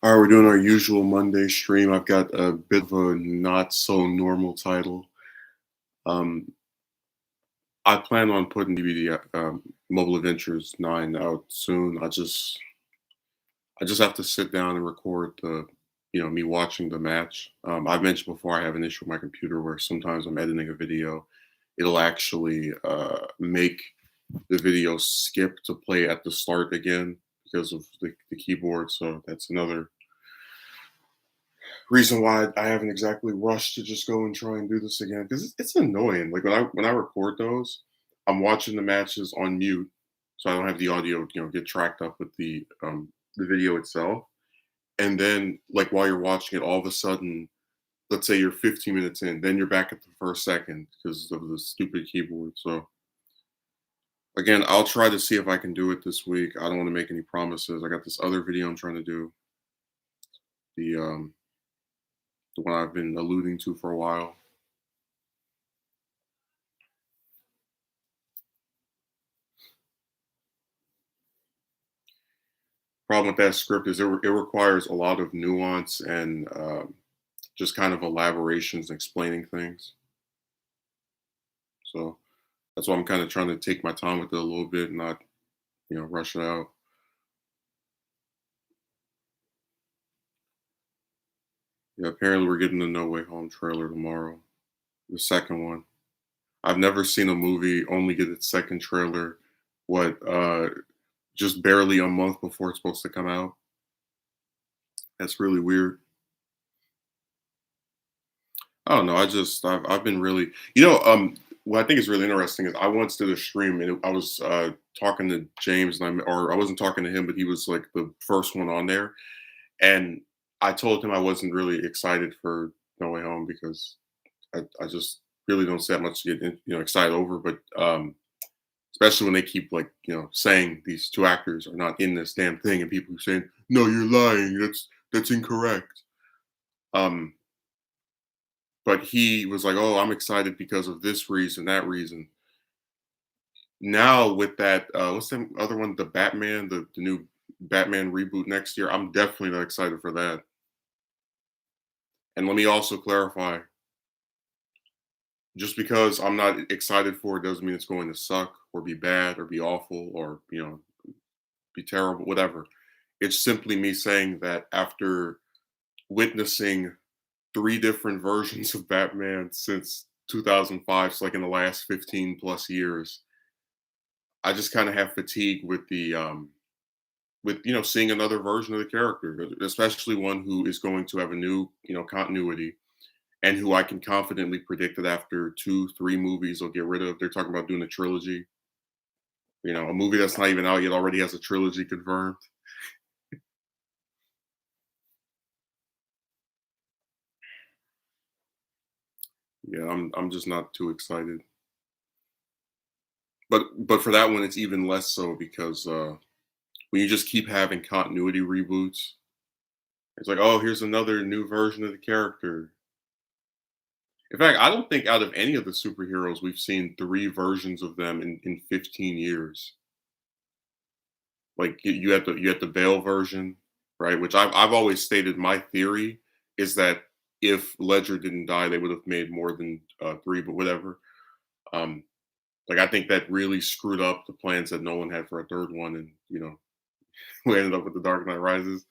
All right, we're doing our usual Monday stream. I've got a bit of a not so normal title. Um, I plan on putting DBD Mobile Adventures 9 out soon. I just have to sit down and record me watching the match. I've mentioned before I have an issue with my computer where sometimes I'm editing a video, it'll actually make the video skip to play at the start again because of the keyboard. So that's another reason why I haven't exactly rushed to just go and try and do this again because it's annoying. Like when I record those, I'm watching the matches on mute, so I don't have the audio, get tracked up with the video itself. And then like while you're watching it, all of a sudden, let's say you're 15 minutes in, then you're back at the first second because of the stupid keyboard. So again, I'll try to see if I can do it this week. I don't want to make any promises. I got this other video I'm trying to do. The one I've been alluding to for a while. Problem with that script is it requires a lot of nuance and just kind of elaborations and explaining things. So that's why I'm kind of trying to take my time with it a little bit and not, rush it out. Yeah, apparently we're getting the No Way Home trailer tomorrow, the second one. I've never seen a movie only get its second trailer, what, just barely a month before it's supposed to come out. That's really weird. I don't know. I've been really what I think is really interesting is I once did a stream and I was talking to James or I wasn't talking to him, but he was like the first one on there, and I told him I wasn't really excited for No Way Home because I just really don't see that much to get excited over, but especially when they keep like saying these two actors are not in this damn thing and people are saying no, you're lying, that's incorrect. Um, but he was like, "Oh, I'm excited because of this reason, that reason." Now with that, what's the other one? The Batman, the new Batman reboot next year. I'm definitely not excited for that. And let me also clarify: just because I'm not excited for it doesn't mean it's going to suck or be bad or be awful or be terrible, whatever. It's simply me saying that after witnessing three different versions of Batman since 2005, so like in the last 15 plus years, I just kind of have fatigue with seeing another version of the character, especially one who is going to have a new continuity and who I can confidently predict that after 2 3 movies they'll get rid of. They're talking about doing a trilogy. A movie that's not even out yet already has a trilogy confirmed. Yeah, I'm just not too excited. But for that one, it's even less so because when you just keep having continuity reboots, it's like, oh, here's another new version of the character. In fact, I don't think out of any of the superheroes we've seen 3 versions of them in 15 years. Like you had the Bale version, right? Which I've always stated my theory is that if Ledger didn't die, they would have made more than 3, but whatever. Um, like I think that really screwed up the plans that Nolan had for a third one, and we ended up with the Dark Knight Rises.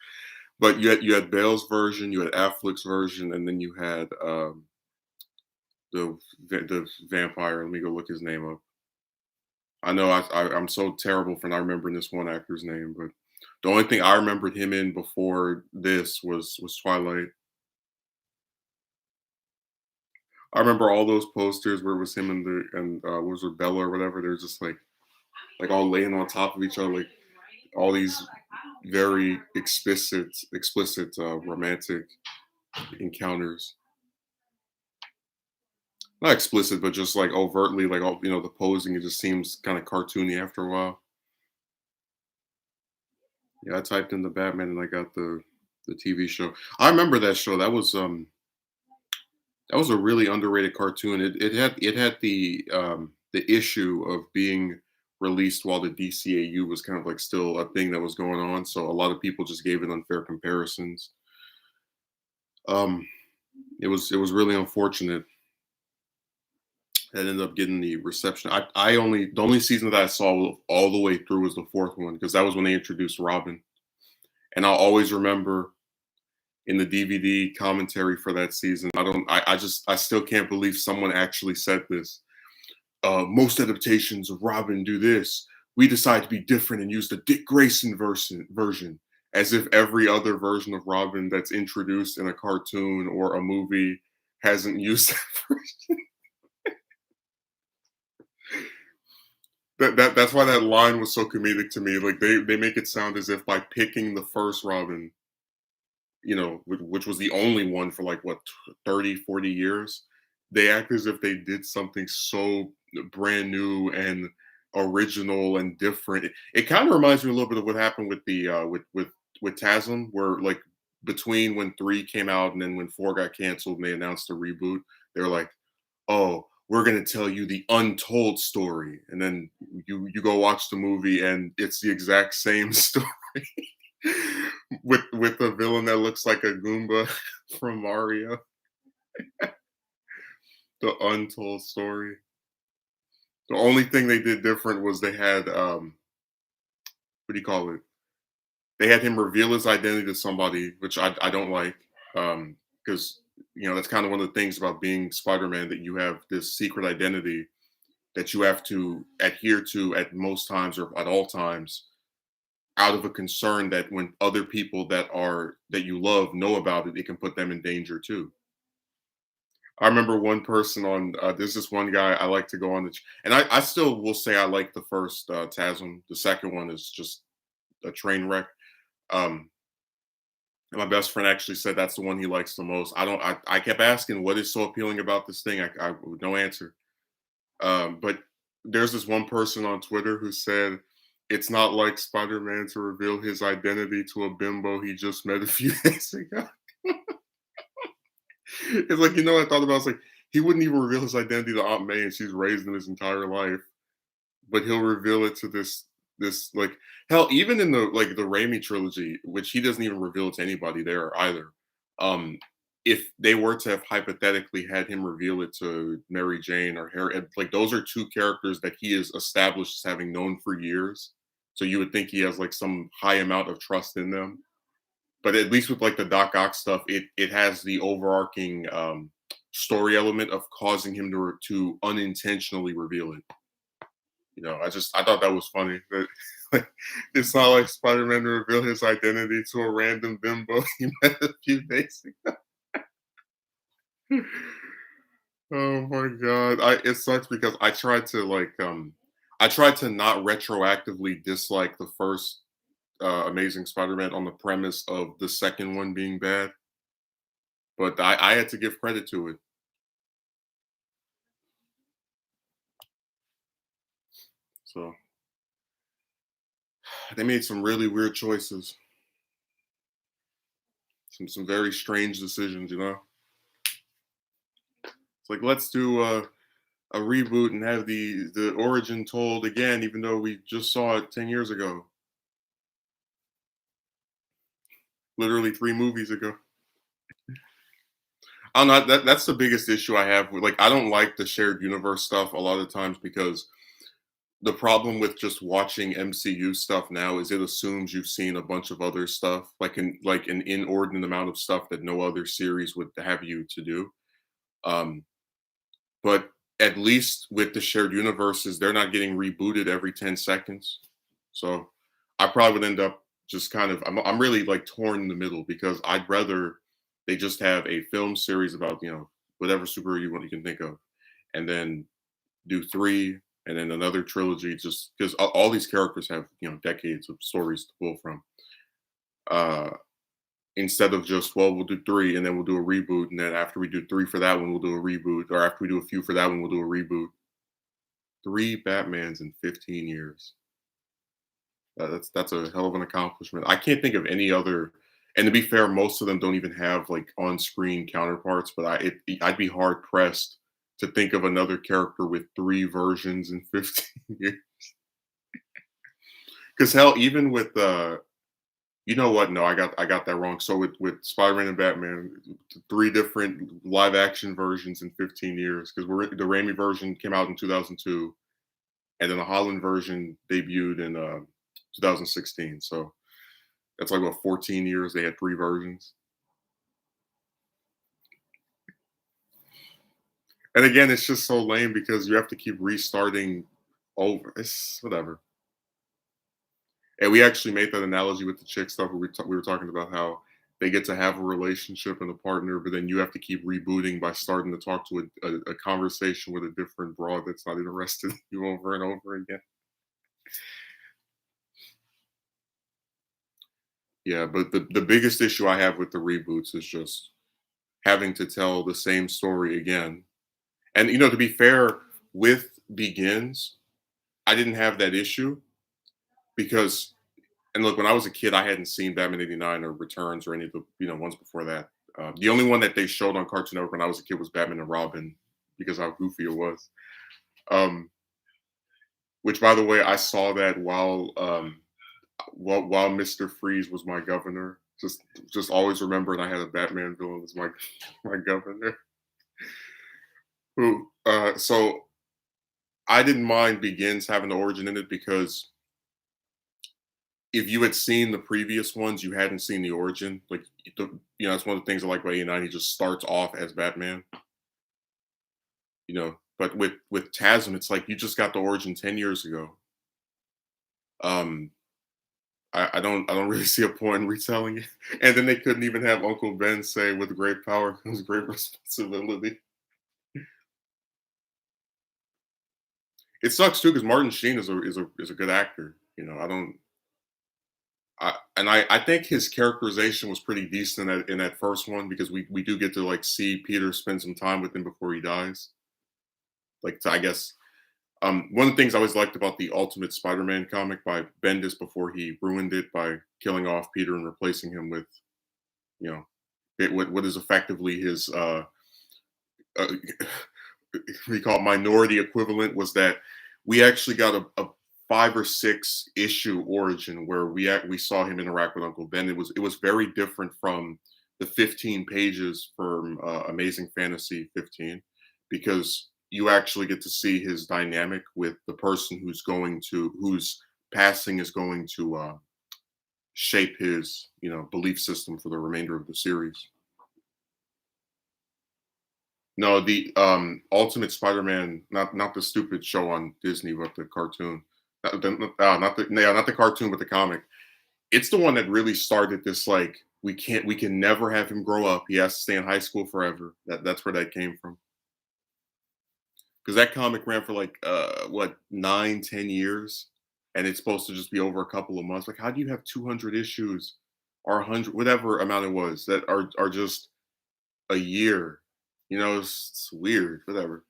But you had Bale's version, you had Affleck's version, and then you had the vampire. Let me go look his name up. I know I'm so terrible for not remembering this one actor's name, but the only thing I remembered him in before this was Twilight. I remember all those posters where it was him and what was it, Bella or whatever. They're just like all laying on top of each other, like all these very explicit romantic encounters. Not explicit, but just like overtly, like all the posing. It just seems kind of cartoony after a while. Yeah, I typed in the Batman and I got the TV show. I remember that show. That was a really underrated cartoon. It had the issue of being released while the DCAU was kind of like still a thing that was going on. So a lot of people just gave it unfair comparisons. Um, it was really unfortunate that ended up getting the reception. I only the only season that I saw all the way through was the fourth one because that was when they introduced Robin, and I'll always remember in the DVD commentary for that season. I still can't believe someone actually said this. Most adaptations of Robin do this. We decide to be different and use the Dick Grayson version, as if every other version of Robin that's introduced in a cartoon or a movie hasn't used that version. That's why that line was so comedic to me. Like they make it sound as if by picking the first Robin, which was the only one for like what 30, 40 years, they act as if they did something so brand new and original and different. It kind of reminds me a little bit of what happened with the with TASM, where like between when 3 came out and then when 4 got canceled and they announced a reboot, they were like, "Oh, we're gonna tell you the untold story," and then you go watch the movie and it's the exact same story with a villain that looks like a Goomba from Mario. The untold story. The only thing they did different was they had what do you call it? They had him reveal his identity to somebody, which I don't like, because that's kind of one of the things about being Spider-Man, that you have this secret identity that you have to adhere to at most times or at all times, out of a concern that when other people that you love know about it, it can put them in danger too. I remember one person on there's this one guy I like to go on and I still will say I like the first TASM. The second one is just a train wreck. Um, and my best friend actually said that's the one he likes the most. I kept asking what is so appealing about this thing. I no answer. But there's this one person on Twitter who said it's not like Spider-Man to reveal his identity to a bimbo he just met a few days ago. It's like, I thought about, I was like, he wouldn't even reveal his identity to Aunt May and she's raised him his entire life, but he'll reveal it to this like hell, even in the Raimi trilogy, which he doesn't even reveal it to anybody there either. Um, if they were to have hypothetically had him reveal it to Mary Jane or Harry, like those are two characters that he is established as having known for years. So you would think he has like some high amount of trust in them. But at least with like the Doc Ock stuff, it has the overarching story element of causing him to unintentionally reveal it. I thought that was funny. That like, it's not like Spider-Man to reveal his identity to a random bimbo he met a few days ago. Oh my god! It sucks because I tried to not retroactively dislike the first Amazing Spider-Man on the premise of the second one being bad, but I had to give credit to it. So they made some really weird choices, some very strange decisions. It's like let's do a reboot and have the origin told again, even though we just saw it 10 years ago, literally 3 movies ago. I don't know. That's the biggest issue I have with like I don't like the shared universe stuff a lot of times because the problem with just watching MCU stuff now is it assumes you've seen a bunch of other stuff, like an inordinate amount of stuff that no other series would have you to do. Um, but at least with the shared universes, they're not getting rebooted every 10 seconds. So I probably would end up just kind of I'm really like torn in the middle because I'd rather they just have a film series about, whatever superhero you can think of, and then do 3 and then another trilogy just because all these characters have, decades of stories to pull from. Uh Instead of just, well, we'll do 3 and then we'll do a reboot, and then after we do 3 for that one, we'll do a reboot, or after we do a few for that one, we'll do a reboot. 3 Batmans in 15 years. That's a hell of an accomplishment. I can't think of any other, and to be fair, most of them don't even have like on-screen counterparts. But I'd be hard pressed to think of another character with 3 versions in 15 years. Because hell, even with you know what? No, I got that wrong. So with Spider-Man and Batman, three different live action versions in 15 years. Because the Raimi version came out in 2002, and then the Holland version debuted in 2016. So that's like what 14 years. They had three versions. And again, it's just so lame because you have to keep restarting over. It's whatever. And we actually made that analogy with the chick stuff where we were talking about how they get to have a relationship and a partner, but then you have to keep rebooting by starting to talk to a conversation with a different broad that's not interested in you over and over again. Yeah, but the biggest issue I have with the reboots is just having to tell the same story again. And to be fair, with Begins, I didn't have that issue because and look, when I was a kid, I hadn't seen Batman '89 or Returns or any of the ones before that. The only one that they showed on Cartoon Network when I was a kid was Batman and Robin because how goofy it was. Um, which, by the way, I saw that while Mister Freeze was my governor. Just always remembered I had a Batman villain as my my governor. So I didn't mind Begins having the origin in it because if you had seen the previous ones, you hadn't seen the origin. Like, that's one of the things I like about '89. He just starts off as Batman, But with Tasm, it's like you just got the origin 10 years ago. Um, I don't really see a point in retelling it. And then they couldn't even have Uncle Ben say, "With great power comes great responsibility." It sucks too because Martin Sheen is a good actor. I don't. I think his characterization was pretty decent in that first one because we do get to like see Peter spend some time with him before he dies. Like I guess one of the things I always liked about the Ultimate Spider-Man comic by Bendis before he ruined it by killing off Peter and replacing him with you know what is effectively his uh we call it minority equivalent was that we actually got a 5 or 6 issue origin where we saw him interact with Uncle Ben. It was very different from the 15 pages from Amazing Fantasy 15 because you actually get to see his dynamic with the person whose passing is going to shape his belief system for the remainder of the series. No, the Ultimate Spider-Man, not the stupid show on Disney, but the cartoon. Not the cartoon, but the comic. It's the one that really started this like we can never have him grow up. He has to stay in high school forever. That's where that came from. Because that comic ran for like what 9, 10 years, and it's supposed to just be over a couple of months. Like, how do you have 200 issues or 100, whatever amount it was, that are just a year? It's weird. Whatever.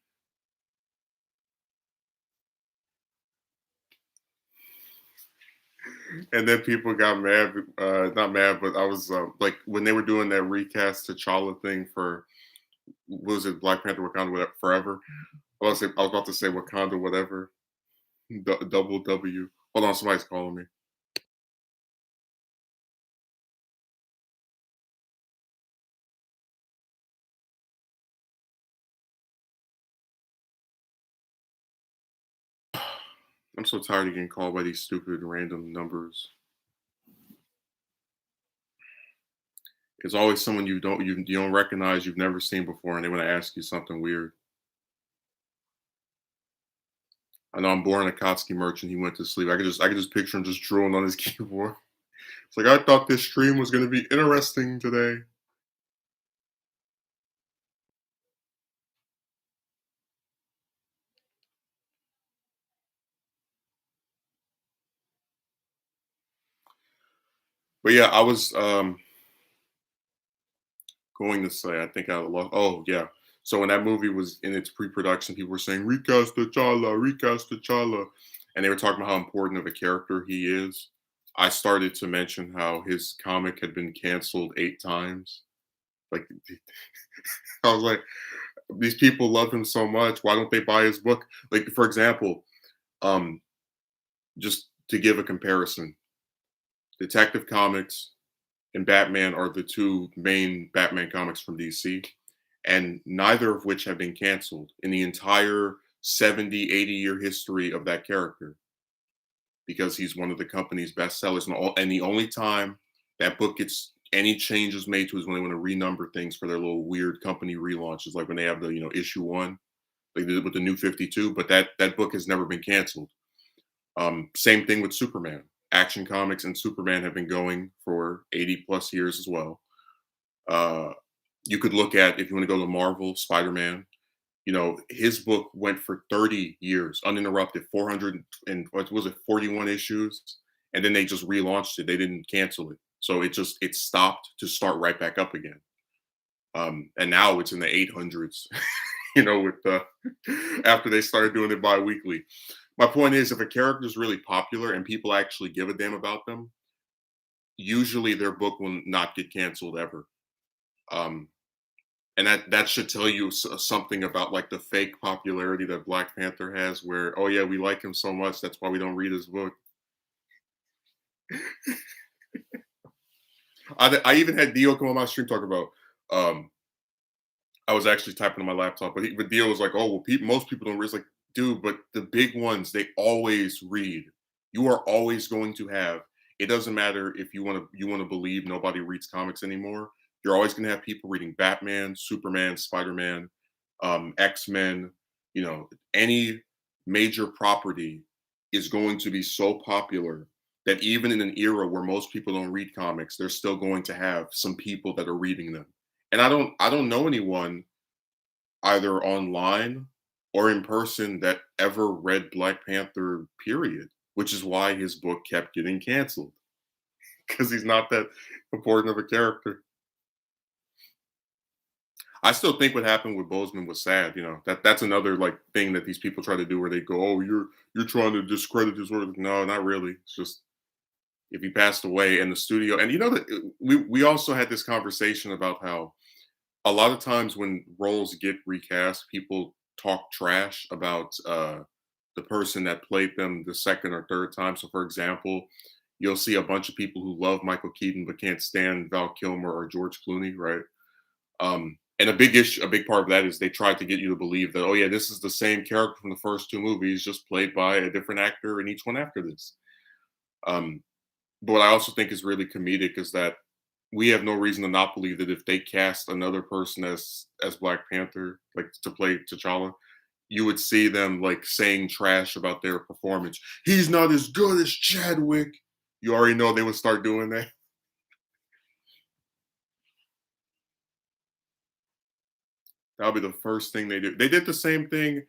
And then people got mad, not mad, but I was like when they were doing that recast T'Challa thing for what was it, Black Panther Wakanda Forever. I was about to say Wakanda whatever, double W. Hold on, somebody's calling me. I'm so tired of getting called by these stupid random numbers. It's always someone you don't recognize, you've never seen before, and they want to ask you something weird. I know I'm boring a Kotsky merchant. He went to sleep. I could just picture him just drooling on his keyboard. It's like I thought this stream was going to be interesting today. But yeah, I was going to say, I think I lost. Oh yeah. So when that movie was in its pre-production, people were saying recast T'Challa, and they were talking about how important of a character he is. I started to mention how his comic had been canceled 8 times. Like I was like, these people love him so much. Why don't they buy his book? Like for example, um, just to give a comparison, Detective Comics and Batman are the two main Batman comics from DC, and neither of which have been canceled in the entire 70, 80-year history of that character because he's one of the company's best sellers. And the only time that book gets any changes made to is when they want to renumber things for their little weird company relaunches, like when they have the issue one, like they did with the New 52. But that book has never been canceled. Same thing with Superman. Action Comics and Superman have been going for 80 plus years as well. Uh, you could look at, if you want to go to Marvel, Spider-Man. His book went for 30 years uninterrupted, 400 and what was it, 41 issues, and then they just relaunched it. They didn't cancel it, so it stopped to start right back up again. And now it's in the 800s. With after they started doing it bi-weekly. My point is, if a character is really popular and people actually give a damn about them, usually their book will not get canceled ever. Um, and that should tell you something about like the fake popularity that Black Panther has, where oh yeah, we like him so much, that's why we don't read his book. I even had Dio come on my stream talk about. Um, I was actually typing on my laptop, but Dio was like, "Oh well, most people don't read." It's like, dude, but the big ones they always read. You are always going to have. It doesn't matter if you want to believe nobody reads comics anymore. You're always going to have people reading Batman, Superman, Spider-Man, X-Men. Any major property is going to be so popular that even in an era where most people don't read comics, they're still going to have some people that are reading them. And I don't know anyone either online or in person that ever read Black Panther, period, which is why his book kept getting canceled because he's not that important of a character. I still think what happened with Bozeman was sad. That's another like thing that these people try to do where they go, "Oh, you're trying to discredit his work." No, not really. It's just if he passed away in the studio, and that we also had this conversation about how a lot of times when roles get recast, people talk trash about the person that played them the second or third time. So, for example, you'll see a bunch of people who love Michael Keaton but can't stand Val Kilmer or George Clooney, right? And a big part of that is they tried to get you to believe that, oh yeah, this is the same character from the first two movies, just played by a different actor in each one after this. Um, but what I also think is really comedic is that we have no reason to not believe that if they cast another person as Black Panther, like to play T'Challa, you would see them like saying trash about their performance. He's not as good as Chadwick. You already know they would start doing that. That'll be the first thing they do. They did the same thing,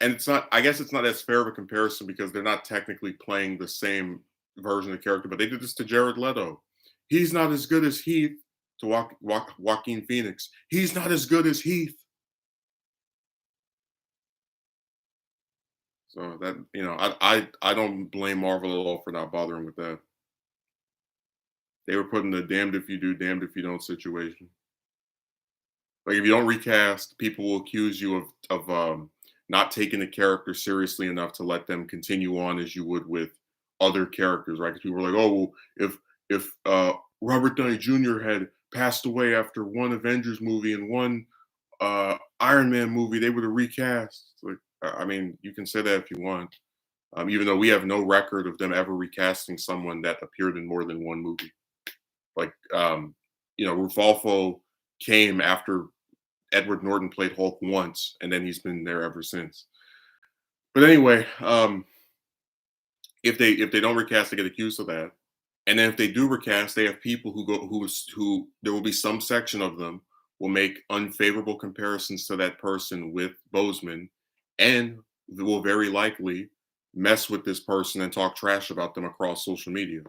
and it's not. I guess it's not as fair of a comparison because they're not technically playing the same version of the character. But they did this to Jared Leto. He's not as good as Heath. To Joaquin Phoenix. He's not as good as Heath. So that I don't blame Marvel at all for not bothering with that. They were put in the damned if you do, damned if you don't situation. Like if you don't recast, people will accuse you of not taking the character seriously enough to let them continue on as you would with other characters, right? Because people are like, oh, well, if Robert Downey Jr. had passed away after one Avengers movie and one Iron Man movie, they would have recast. Like, I mean, you can say that if you want, even though we have no record of them ever recasting someone that appeared in more than one movie. Like, Rufalfo came after Edward Norton played Hulk once, and then he's been there ever since. But anyway, if they don't recast, they get accused of that. And then if they do recast, they have people who there will be some section of them will make unfavorable comparisons to that person with Bozeman, and will very likely mess with this person and talk trash about them across social media.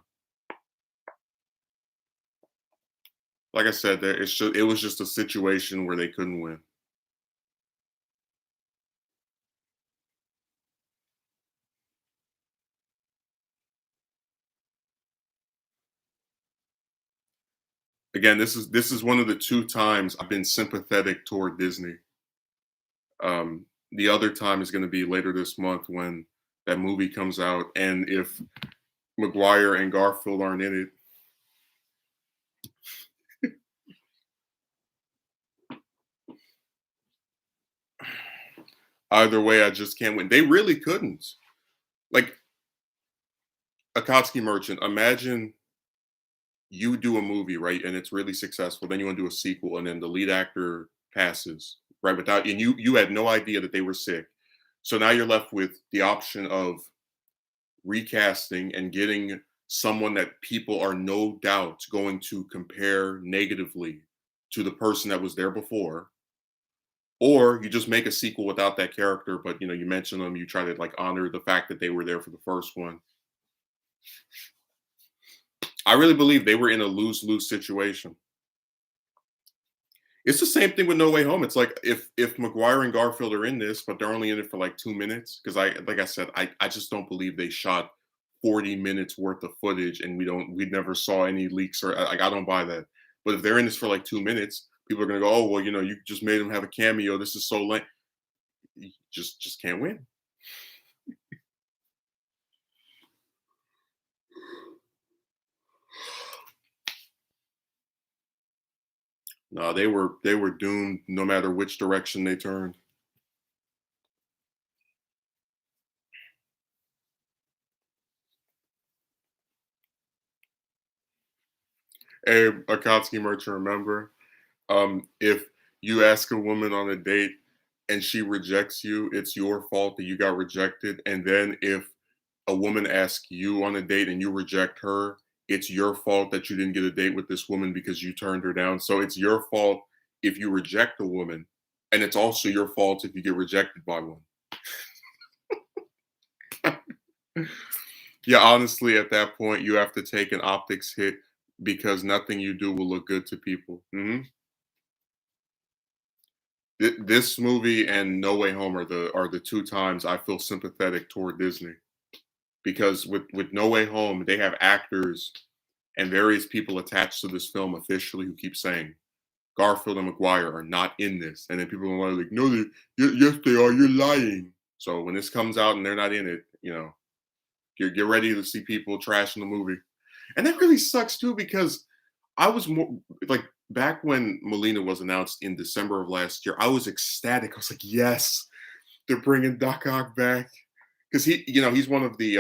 Like I said, it was just a situation where they couldn't win. Again, this is one of the two times I've been sympathetic toward Disney. The other time is going to be later this month when that movie comes out, and if Maguire and Garfield aren't in it, either way, I just can't win. They really couldn't. Like Akatsuki Merchant, imagine you do a movie, right, and it's really successful. Then you want to do a sequel, and then the lead actor passes, right, without, and you had no idea that they were sick. So now you're left with the option of recasting and getting someone that people are no doubt going to compare negatively to the person that was there before, or you just make a sequel without that character, but you mention them, you try to like honor the fact that they were there for the first one. I really believe they were in a lose-lose situation. It's the same thing with No Way Home. It's like if Maguire and Garfield are in this, but they're only in it for like 2 minutes. Because like I said, I just don't believe they shot 40 minutes worth of footage and we never saw any leaks or like I don't buy that. But if they're in this for like 2 minutes, people are gonna go, oh well, you just made them have a cameo. This is so lame. You just can't win. No, they were doomed no matter which direction they turned. Hey, Akatsuki Merchant, remember? If you ask a woman on a date and she rejects you, it's your fault that you got rejected. And then if a woman asks you on a date and you reject her, it's your fault that you didn't get a date with this woman because you turned her down. So it's your fault if you reject a woman, and it's also your fault if you get rejected by one. Yeah, honestly, at that point, you have to take an optics hit because nothing you do will look good to people. This movie and No Way Home are the two times I feel sympathetic toward Disney because with No Way Home they have actors and various people attached to this film officially who keep saying Garfield and McGuire are not in this, and then people are like, no, yes they are. You're lying. So when this comes out and they're not in it, get ready to see people trashing the movie, and that really sucks too because I was more like back when Molina was announced in December of last year. I was ecstatic. I was like, yes, they're bringing Doc Ock back because he's one of the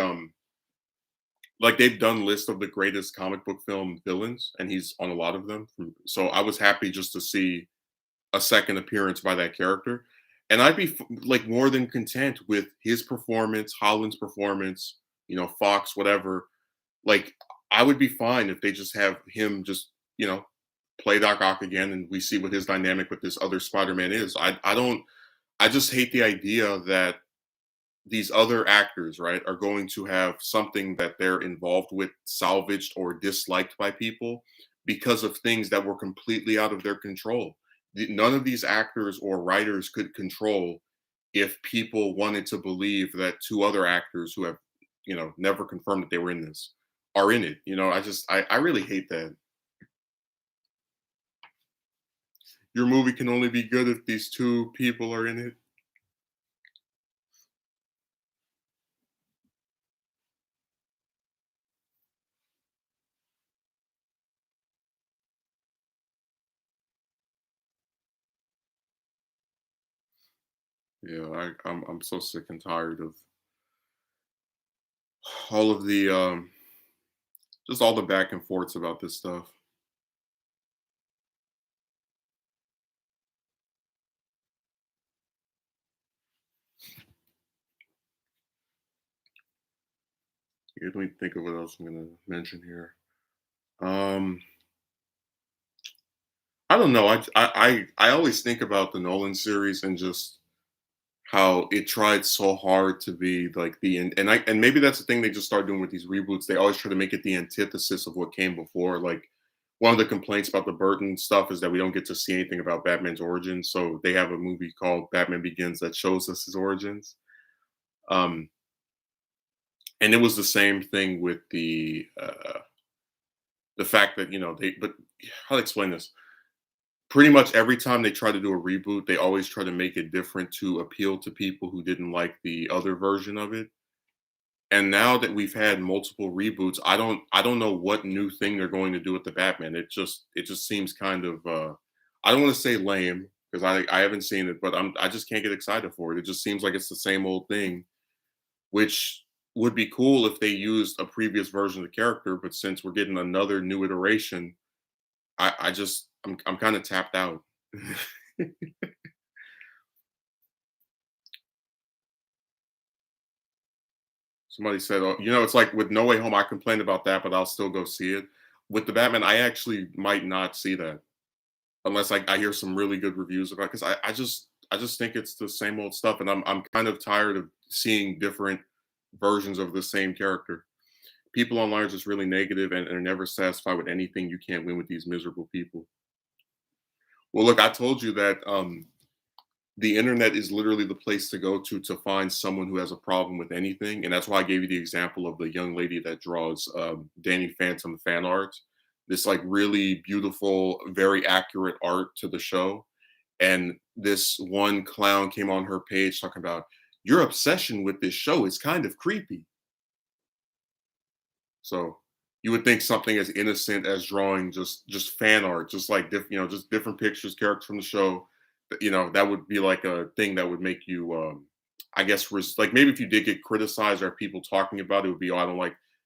like they've done list of the greatest comic book film villains, and he's on a lot of them. So I was happy just to see a second appearance by that character, and I'd be like more than content with his performance, Holland's performance, Fox, whatever. Like I would be fine if they just have him just play Doc Ock again, and we see what his dynamic with this other Spider-Man is. I don't. I just hate the idea that these other actors, right, are going to have something that they're involved with salvaged or disliked by people because of things that were completely out of their control. None of these actors or writers could control if people wanted to believe that two other actors who have, never confirmed that they were in this are in it. I really hate that. Your movie can only be good if these two people are in it. Yeah, I'm so sick and tired of all of the just all the back and forths about this stuff. Yeah, let me think of what else I'm gonna mention here. Um, I don't know. I always think about the Nolan series and just how it tried so hard to be like and maybe that's the thing they just start doing with these reboots. They always try to make it the antithesis of what came before. Like one of the complaints about the Burton stuff is that we don't get to see anything about Batman's origins. So they have a movie called Batman Begins that shows us his origins. Um, and it was the same thing with the fact that but how to explain this? Pretty much every time they try to do a reboot, they always try to make it different to appeal to people who didn't like the other version of it. And now that we've had multiple reboots, I don't know what new thing they're going to do with the Batman. It just seems kind of I don't want to say lame because I haven't seen it, but I just can't get excited for it. It just seems like it's the same old thing, which would be cool if they used a previous version of the character, but since we're getting another new iteration, I'm kind of tapped out. Somebody said, "Oh, it's like with No Way Home, I complained about that, but I'll still go see it." With the Batman, I actually might not see that unless I hear some really good reviews about it, because I just think it's the same old stuff, and I'm kind of tired of seeing different versions of the same character. People online are just really negative and are never satisfied with anything. You can't win with these miserable people. Well, look, I told you that the internet is literally the place to go to find someone who has a problem with anything, and that's why I gave you the example of the young lady that draws Danny Phantom fan art. This like really beautiful, very accurate art to the show, and this one clown came on her page talking about your obsession with this show is kind of creepy. So you would think something as innocent as drawing just fan art, just like just different pictures, characters from the show. That would be like a thing that would make you, I guess, like maybe if you did get criticized or people talking about it, would be, oh, I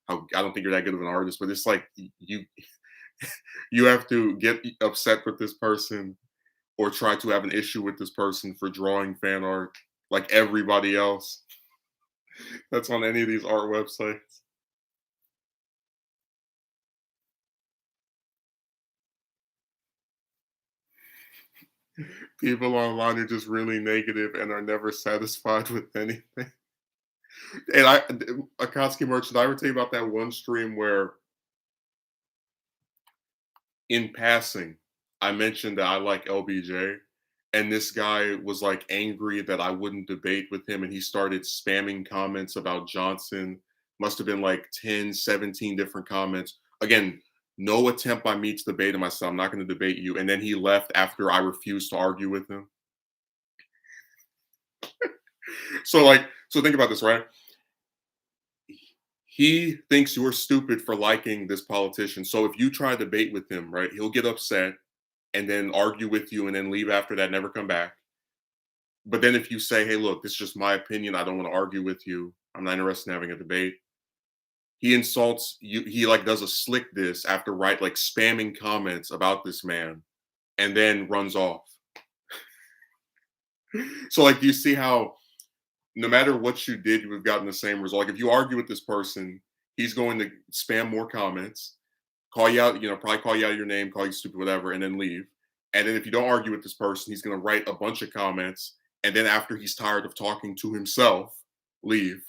don't think you're that good of an artist. But it's like you you have to get upset with this person or try to have an issue with this person for drawing fan art like everybody else that's on any of these art websites. People online are just really negative and are never satisfied with anything. And Akatsuki Merchant, I ever tell you about that one stream where, in passing, I mentioned that I like LBJ, and this guy was like angry that I wouldn't debate with him, and he started spamming comments about Johnson. Must have been like 10, 17 different comments. Again, no attempt by me to debate him. I said, I'm not going to debate you. And then he left after I refused to argue with him. So think about this, right? He thinks you're stupid for liking this politician. So if you try to debate with him, right, he'll get upset and then argue with you and then leave after that, never come back. But then if you say, hey, look, this is just my opinion. I don't want to argue with you. I'm not interested in having a debate. He insults you. He like does a slick this after like spamming comments about this man and then runs off. So like, do you see how no matter what you did, you would have gotten the same result? Like if you argue with this person, he's going to spam more comments, call you out, probably call you out your name, call you stupid, whatever, and then leave. And then if you don't argue with this person, he's going to write a bunch of comments. And then after he's tired of talking to himself, leave.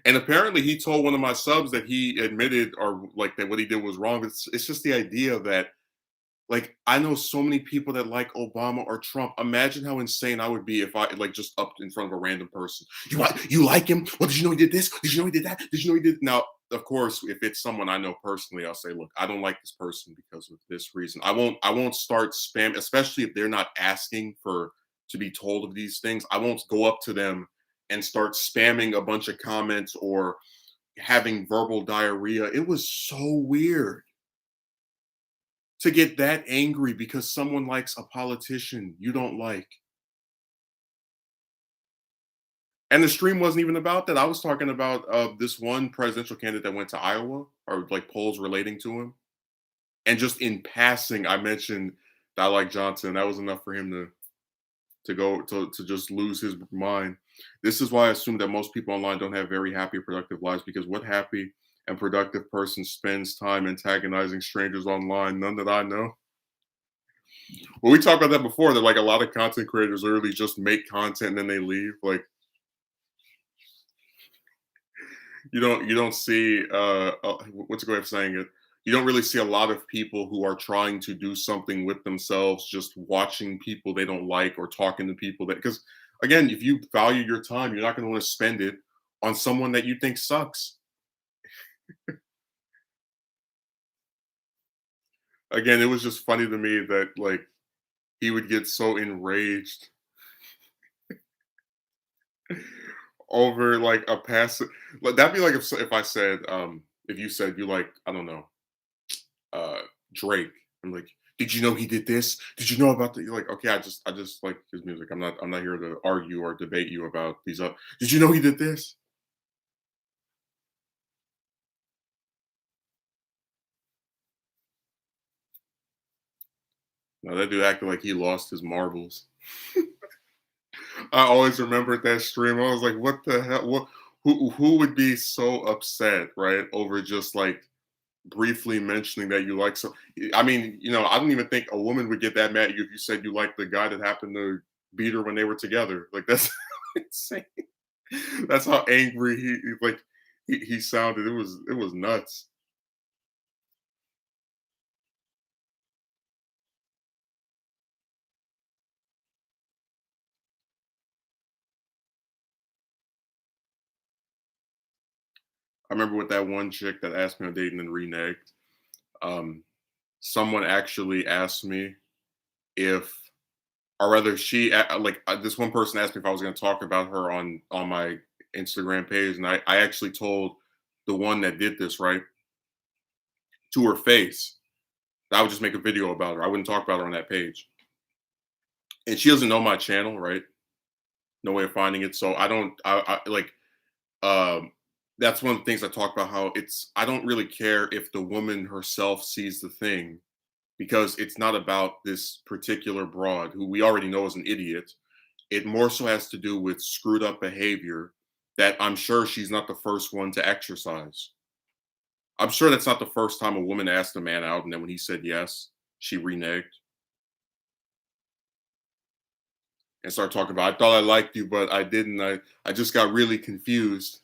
And apparently he told one of my subs that he admitted or like that what he did was wrong. It's just the idea that like I know so many people that like Obama or Trump. Imagine how insane I would be if I like just up in front of a random person. You like him? Well, did you know he did this? Did you know he did that? Did you know he did? Now, of course, if it's someone I know personally, I'll say, look, I don't like this person because of this reason. I won't start spam, especially if they're not asking for to be told of these things. I won't go up to them and start spamming a bunch of comments or having verbal diarrhea. It was so weird to get that angry because someone likes a politician you don't like. And the stream wasn't even about that. I was talking about this one presidential candidate that went to Iowa or like polls relating to him. And just in passing, I mentioned that I like Johnson. That was enough for him to go to just lose his mind. This is why I assume that most people online don't have very happy, productive lives because what happy and productive person spends time antagonizing strangers online? None that I know. Well, we talked about that before. That like a lot of content creators literally just make content and then they leave. Like you don't see what's a good way of saying it? You don't really see a lot of people who are trying to do something with themselves, just watching people they don't like or talking to people that because again, if you value your time, you're not going to want to spend it on someone that you think sucks. Again, it was just funny to me that like he would get so enraged over like a passive. Like that'd be like if I said if you said you like I don't know uh Drake. I'm like, did you know he did this? Did you know about the? You're like, okay, I just like his music. I'm not here to argue or debate you about these. Did you know he did this? No, that dude acted like he lost his marbles. I always remembered that stream. I was like, what the hell? What? Who would be so upset, right, over just like briefly mentioning that you like some? I mean, I don't even think a woman would get that mad at you if you said you like the guy that happened to beat her when they were together. Like that's insane. That's how angry he sounded. It was nuts. I remember with that one chick that asked me on a date and then reneged. Um, Someone actually asked me if, or rather, this one person asked me if I was going to talk about her on my Instagram page, and I actually told the one that did this right to her face that I would just make a video about her. I wouldn't talk about her on that page, and she doesn't know my channel, right? No way of finding it. So I don't. I like. Um, that's one of the things I talk about. How I don't really care if the woman herself sees the thing because it's not about this particular broad who we already know is an idiot. It more so has to do with screwed up behavior that I'm sure she's not the first one to exercise. I'm sure that's not the first time a woman asked a man out, and then when he said yes, she reneged and started talking about, I thought I liked you, but I didn't. I just got really confused.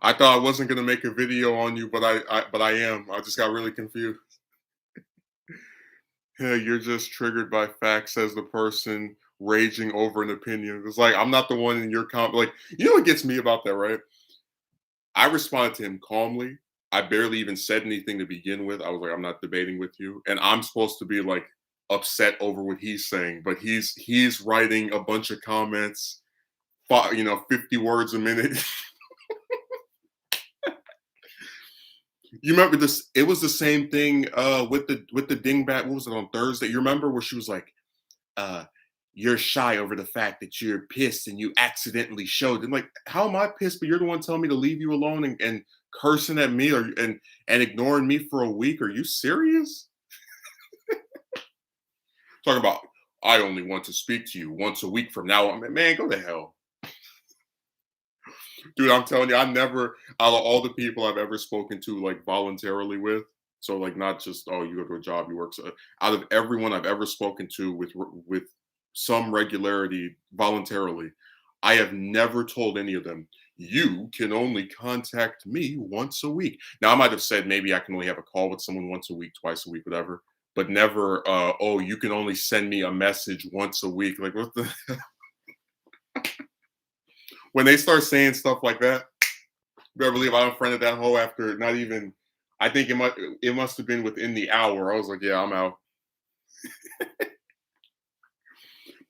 I thought I wasn't gonna make a video on you, but I am. I just got really confused. Yeah, you're just triggered by facts, says the person raging over an opinion. It's like I'm not the one in your Like, what gets me about that, right? I responded to him calmly. I barely even said anything to begin with. I was like, I'm not debating with you. And I'm supposed to be like upset over what he's saying, but he's writing a bunch of comments, 50 words a minute. You remember this? It was the same thing with the dingbat. What was it on Thursday? You remember where she was like, uh, you're shy over the fact that you're pissed and you accidentally showed. I'm like, how am I pissed? But you're the one telling me to leave you alone and cursing at me and ignoring me for a week. Are you serious? Talking about I only want to speak to you once a week from now on. Man, go to hell. Dude, I'm telling you, I never out of all the people I've ever spoken to like voluntarily with, so like not just oh you go to a job you work. So out of everyone I've ever spoken to with some regularity voluntarily, I have never told any of them you can only contact me once a week. Now I might have said maybe I can only have a call with someone once a week, twice a week, whatever, but never oh you can only send me a message once a week. Like what the when they start saying stuff like that, you better believe I unfriended that hoe after not even. I think it must have been within the hour. I was like, yeah, I'm out.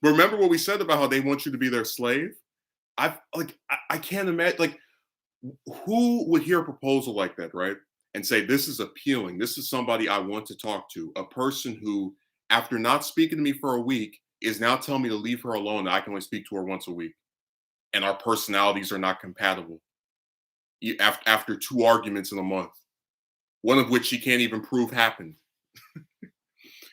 But remember what we said about how they want you to be their slave? I can't imagine like who would hear a proposal like that, right? And say this is appealing. This is somebody I want to talk to. A person who, after not speaking to me for a week, is now telling me to leave her alone. That I can only speak to her once a week, and our personalities are not compatible. After two arguments in a month, one of which she can't even prove happened.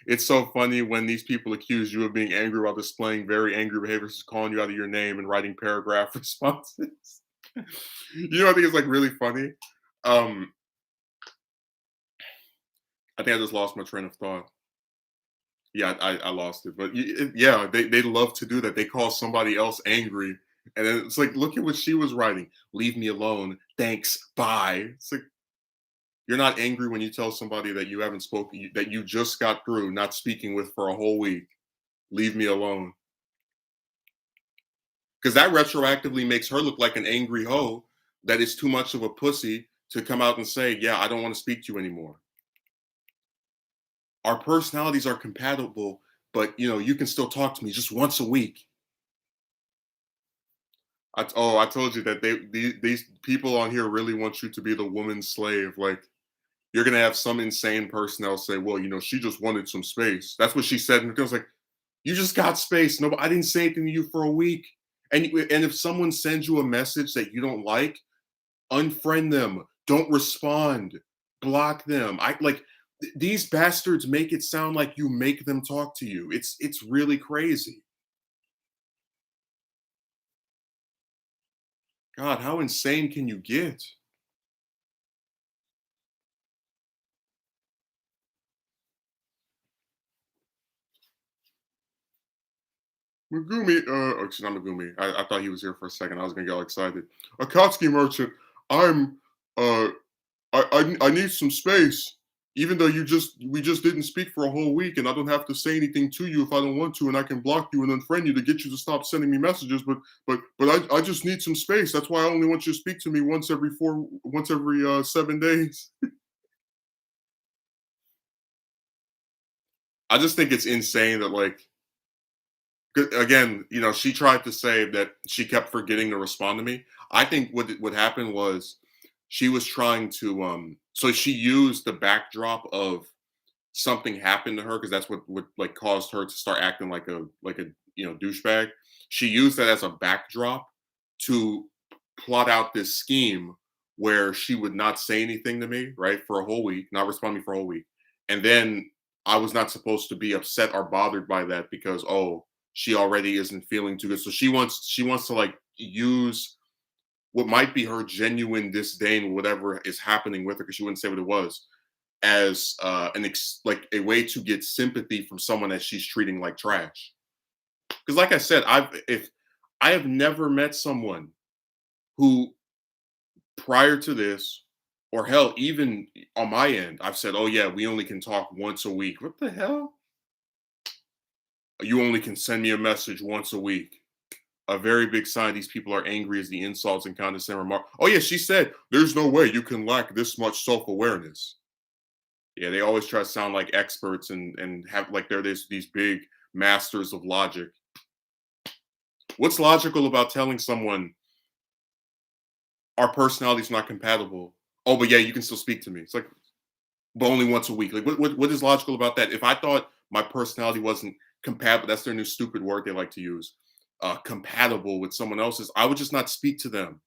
It's so funny when these people accuse you of being angry while displaying very angry behaviors, calling you out of your name and writing paragraph responses. I think it's like really funny. Um, I think I just lost my train of thought. Yeah, I lost it. But yeah, they love to do that. They call somebody else angry. And then it's like, look at what she was writing. Leave me alone. Thanks. Bye. It's like, you're not angry when you tell somebody that you haven't spoken, that you just got through not speaking with for a whole week. Leave me alone. Because that retroactively makes her look like an angry hoe that is too much of a pussy to come out and say, yeah, I don't want to speak to you anymore. Our personalities are compatible, but you can still talk to me just once a week. I told you that these people on here really want you to be the woman's slave. Like you're gonna have some insane person that'll say, "Well, she just wanted some space." That's what she said, and it was like, "You just got space. No, I didn't say anything to you for a week." And if someone sends you a message that you don't like, unfriend them. Don't respond. Block them. I like these bastards make it sound like you make them talk to you. It's really crazy. God, how insane can you get? Megumi, it's not Megumi. I thought he was here for a second. I was gonna get all excited. Akatsuki merchant, I'm I need some space. Even though we just didn't speak for a whole week and I don't have to say anything to you if I don't want to, and I can block you and unfriend you to get you to stop sending me messages, but I just need some space. That's why I only want you to speak to me once every 7 days. I just think it's insane that like again, she tried to say that she kept forgetting to respond to me. I think what happened was she was trying to so she used the backdrop of something happened to her because that's what like caused her to start acting like a douchebag. She used that as a backdrop to plot out this scheme where she would not say anything to me, right, for a whole week, not respond to me for a whole week. And then I was not supposed to be upset or bothered by that because she already isn't feeling too good. So she wants to like use what might be her genuine disdain, whatever is happening with her, because she wouldn't say what it was, as like a way to get sympathy from someone that she's treating like trash. Because, like I said, I have never met someone who, prior to this, or hell, even on my end, I've said, "Oh yeah, we only can talk once a week." What the hell? You only can send me a message once a week. A very big sign these people are angry is the insults and condescending remark. Oh yeah, she said, "There's no way you can lack this much self-awareness." Yeah, they always try to sound like experts and have like they're these big masters of logic. What's logical about telling someone our personality's not compatible? Oh, but yeah, you can still speak to me. It's like, but only once a week. Like, what is logical about that? If I thought my personality wasn't compatible, that's their new stupid word they like to use. Compatible with someone else's, I would just not speak to them.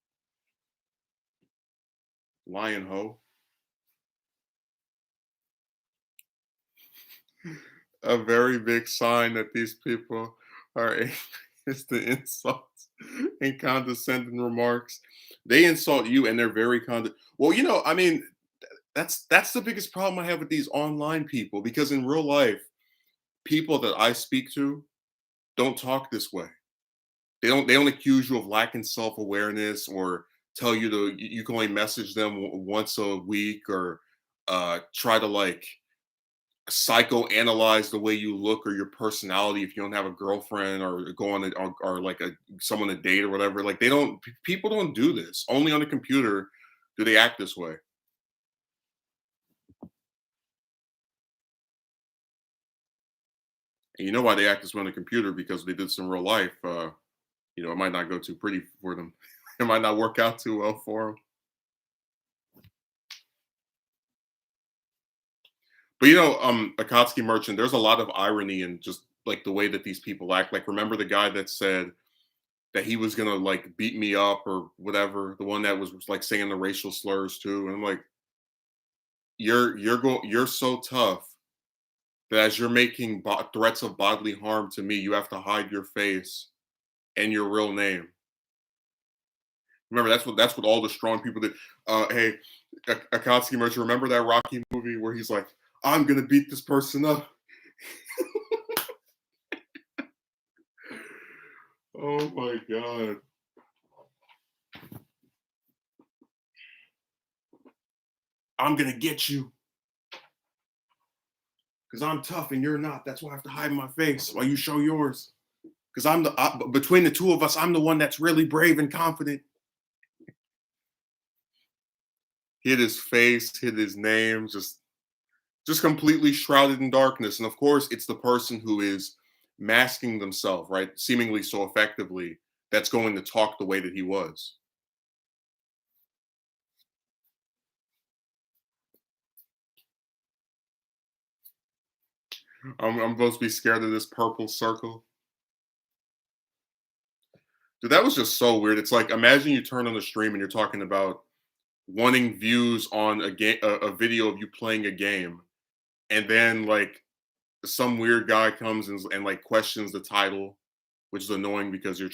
Lion ho. A very big sign that these people are is the insults and condescending remarks. They insult you and they're very well, I mean, that's the biggest problem I have with these online people because in real life, people that I speak to don't talk this way. They don't accuse you of lacking self-awareness or tell you you can only message them once a week or try to like psychoanalyze the way you look or your personality if you don't have a girlfriend or go on or like someone to date or whatever. Like people don't do this. Only on the computer do they act this way. And you know why they act this way on the computer? Because they did some real life. It might not go too pretty for them. It might not work out too well for them. But Akatsuki Merchant, there's a lot of irony in just like the way that these people act. Like, remember the guy that said that he was gonna like beat me up or whatever, the one that was like saying the racial slurs too. And I'm like, you're so tough that as you're making threats of bodily harm to me, you have to hide your face and your real name. Remember, that's what all the strong people did. Hey, Akatsuki Merchant, remember that Rocky movie where he's like, "I'm gonna beat this person up." Oh my god. I'm gonna get you because I'm tough and you're not. That's why I have to hide my face while you show yours. Because between the two of us, I'm the one that's really brave and confident. Hid his face, hid his name, just completely shrouded in darkness. And of course, it's the person who is masking themselves, right? Seemingly so effectively that's going to talk the way that he was. I'm supposed to be scared of this purple circle. Dude, that was just so weird. It's like imagine you turn on the stream and you're talking about wanting views on a game, a video of you playing a game, and then like some weird guy comes and like questions the title, which is annoying because you're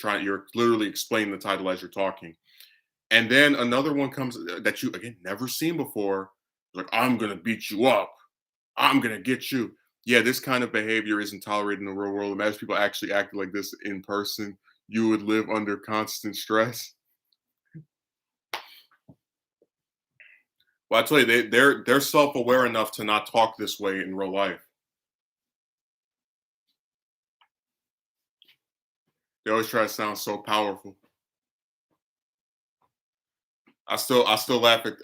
literally explaining the title as you're talking. And then another one comes that you again never seen before. Like, I'm gonna beat you up. I'm gonna get you. Yeah, this kind of behavior isn't tolerated in the real world. Imagine people actually acting like this in person. You would live under constant stress. Well, I tell you, they're self-aware enough to not talk this way in real life. They always try to sound so powerful. I still laugh at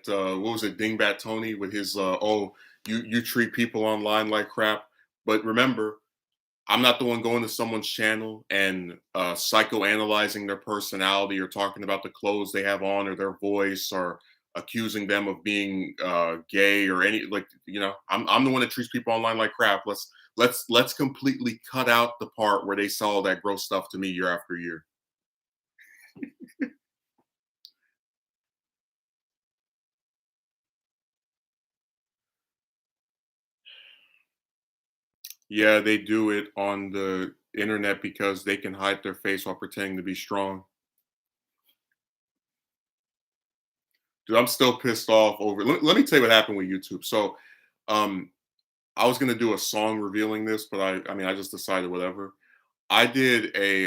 what was it, Dingbat Tony with his oh, you treat people online like crap. But remember, I'm not the one going to someone's channel and psychoanalyzing their personality or talking about the clothes they have on or their voice or accusing them of being gay or any like I'm the one that treats people online like crap. Let's completely cut out the part where they saw all that gross stuff to me year after year. Yeah, they do it on the internet because they can hide their face while pretending to be strong. Dude, I'm still pissed off over. Let me tell you what happened with YouTube. So, um, I was gonna do a song revealing this, but I mean, I just decided whatever. I did a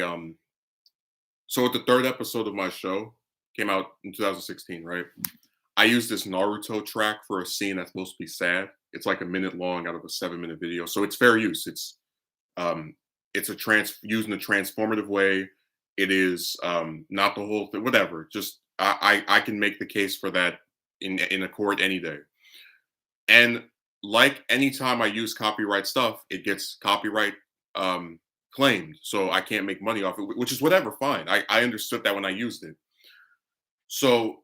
so with the third episode of my show came out in 2016, right? I used this Naruto track for a scene that's supposed to be sad. It's like a minute long out of a 7-minute video, so it's fair use. Um, it's a using a transformative way. It is not the whole thing. Whatever. Just I can make the case for that in a court any day. And like anytime I use copyright stuff, it gets copyright um, claimed, so I can't make money off it. Which is whatever. Fine. I understood that when I used it. So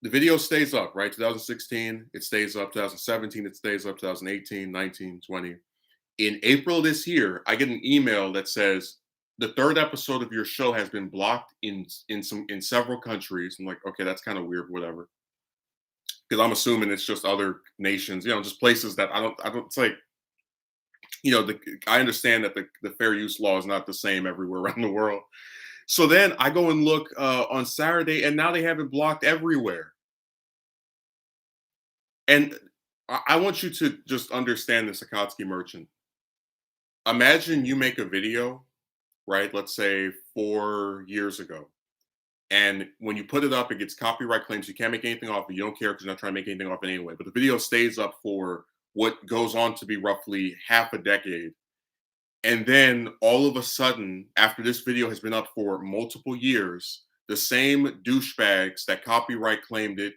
the video stays up, right? 2016, it stays up. 2017, it stays up. 2018, 19, 20. In April this year, I get an email that says the third episode of your show has been blocked in several countries. I'm like, okay, that's kind of weird, whatever. Because I'm assuming it's just other nations, just places that I don't. It's like, I understand that the fair use law is not the same everywhere around the world. So then I go and look on Saturday, and now they have it blocked everywhere. And I want you to just understand this, Akatsuki merchant. Imagine you make a video, right? Let's say 4 years ago. And when you put it up, it gets copyright claims. You can't make anything off it. You don't care because you're not trying to make anything off it anyway. But the video stays up for what goes on to be roughly half a decade. And then all of a sudden, after this video has been up for multiple years, the same douchebags that copyright claimed it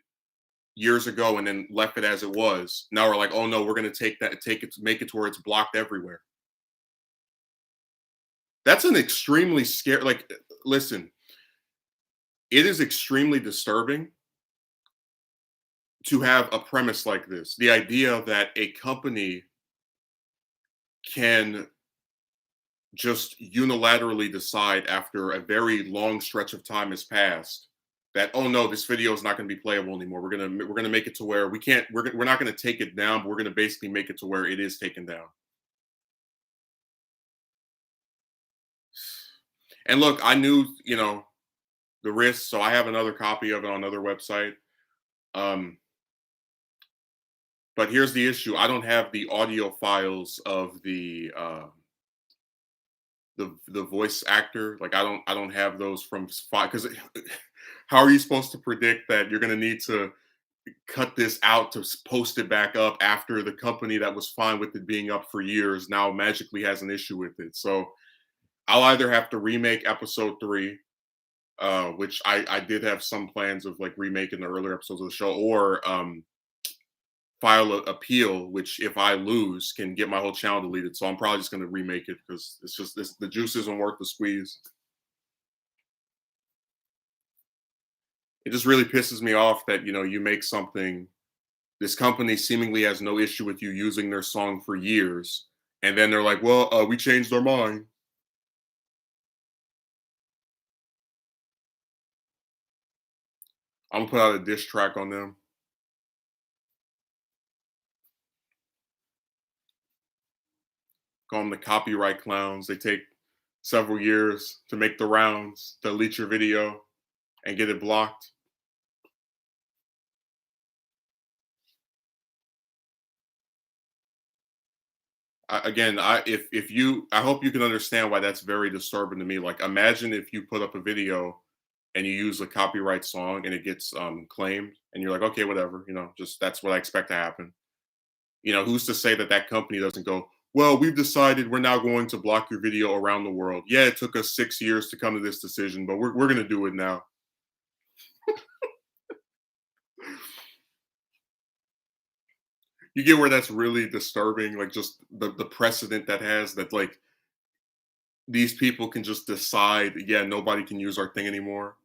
years ago and then left it as it was now are like, oh no, we're going to take it, make it to where it's blocked everywhere. That's an extremely scary, like, listen, it is extremely disturbing to have a premise like this. The idea that a company can just unilaterally decide after a very long stretch of time has passed that, oh no, this video is not going to be playable anymore. We're gonna make it to where we can't. We're not going to take it down, but we're going to basically make it to where it is taken down. And look, I knew the risks, so I have another copy of it on another website. Um, but here's the issue: I don't have the audio files of the voice actor. Like I don't have those from because how are you supposed to predict that you're going to need to cut this out to post it back up after the company that was fine with it being up for years now magically has an issue with it? So I'll either have to remake episode 3, which I did have some plans of like remaking the earlier episodes of the show, or file an appeal, which if I lose can get my whole channel deleted. So I'm probably just going to remake it because it's just the juice isn't worth the squeeze. It just really pisses me off that, you make something, this company seemingly has no issue with you using their song for years, and then they're like, "Well, we changed our mind." I'm gonna put out a diss track on them. Call them the copyright clowns. They take several years to make the rounds, delete your video, and get it blocked. Again, I hope you can understand why that's very disturbing to me. Like, imagine if you put up a video and you use a copyright song and it gets claimed, and you're like, okay, whatever, just that's what I expect to happen. Who's to say that that company doesn't go, well, we've decided we're now going to block your video around the world. Yeah, it took us 6 years to come to this decision, but we're going to do it now. You get where that's really disturbing, like just the precedent that has that, like, these people can just decide, yeah, nobody can use our thing anymore.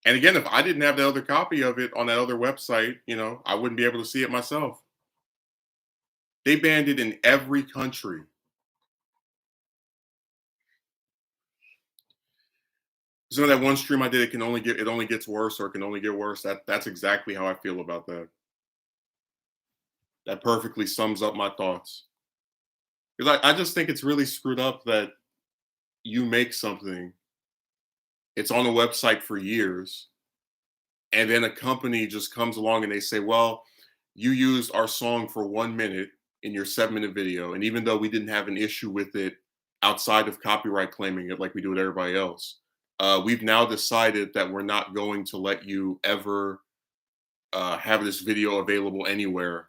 And again, if I didn't have the other copy of it on that other website, I wouldn't be able to see it myself. They banned it in every country. So that one stream I did, it only gets worse, or it can only get worse. That's exactly how I feel about that. That perfectly sums up my thoughts. Because I just think it's really screwed up that you make something, it's on a website for years, and then a company just comes along and they say, well, you used our song for 1 minute in your 7 minute video. And even though we didn't have an issue with it outside of copyright claiming it like we do with everybody else, we've now decided that we're not going to let you ever have this video available anywhere.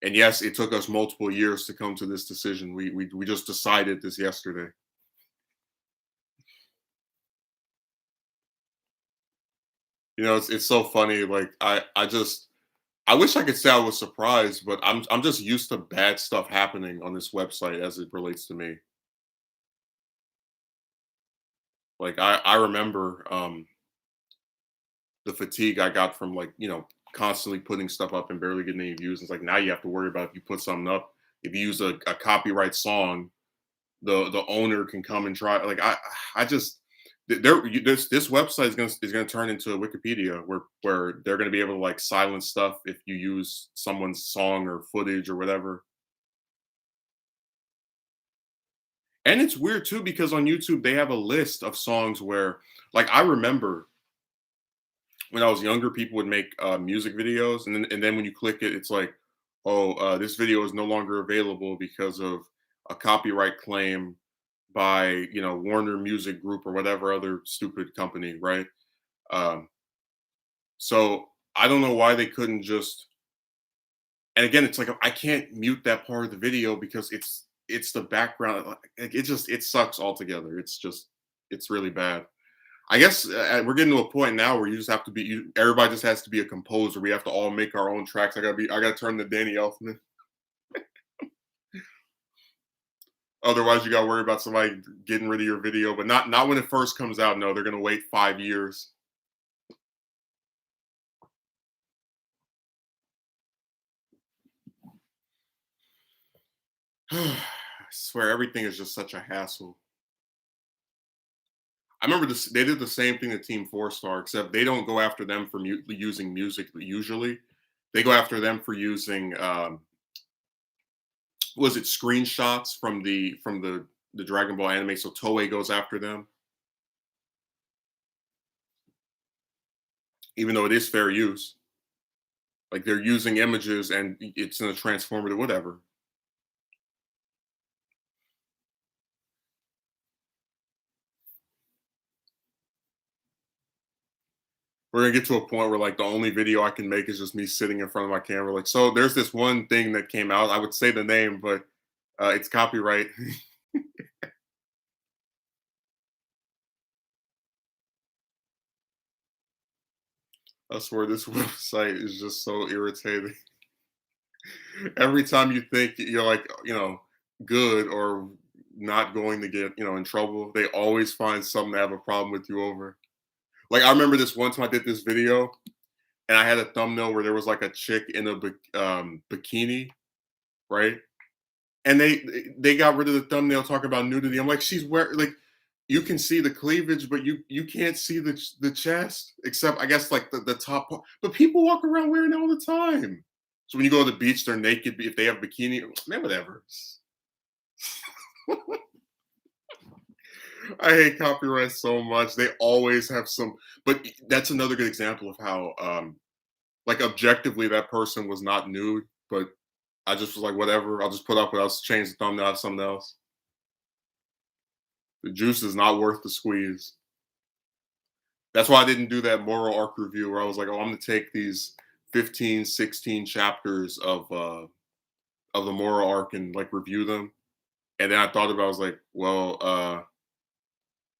And yes, it took us multiple years to come to this decision. We just decided this yesterday. It's so funny. Like, I wish I could say I was surprised, but I'm just used to bad stuff happening on this website as it relates to me. Like, I remember the fatigue I got from, like, constantly putting stuff up and barely getting any views. It's like now you have to worry about, if you put something up, if you use a copyright song, the owner can come and try. Like, I just this website is gonna turn into a Wikipedia where they're gonna be able to, like, silence stuff if you use someone's song or footage or whatever. And it's weird too because on YouTube they have a list of songs where, like, I remember when I was younger, people would make music videos, and then when you click it, it's like, oh, this video is no longer available because of a copyright claim by, Warner Music Group or whatever other stupid company, right? Um, so I don't know why they couldn't just. And again, it's like I can't mute that part of the video because it's the background. Like, it sucks altogether. It's really bad. I guess we're getting to a point now where you just have to be. Everybody just has to be a composer. We have to all make our own tracks. I gotta turn to Danny Elfman. Otherwise, you gotta worry about somebody getting rid of your video, but not when it first comes out. No, they're gonna wait 5 years. I swear, everything is just such a hassle. I remember this. They did the same thing to Team Four Star, except they don't go after them for using music. Usually, they go after them for using, was it screenshots from the Dragon Ball anime? So Toei goes after them, even though it is fair use. Like, they're using images and it's in a transformative whatever. We're gonna get to a point where, like, the only video I can make is just me sitting in front of my camera. Like, so there's this one thing that came out. I would say the name, but it's copyright. I swear this website is just so irritating. Every time you think you're, like, good or not going to get, in trouble. They always find something to have a problem with you over. Like I remember this one time I did this video and I had a thumbnail where there was like a chick in a bikini, right? And they got rid of the thumbnail talking about nudity. I'm like, she's wearing like you can see the cleavage, but you can't see the chest, except I guess like the top part. But people walk around wearing it all the time. So when you go to the beach, they're naked if they have bikini. Man, whatever. I hate copyright so much. They always have some, but that's another good example of how, like, objectively, that person was not nude, but I just was like, whatever. I'll just put up with. I'll just change the thumbnail to something else. The juice is not worth the squeeze. That's why I didn't do that moral arc review where I was like, oh, I'm gonna take these 15, 16 chapters of the moral arc and like review them. And then I thought about, it, I was like, well,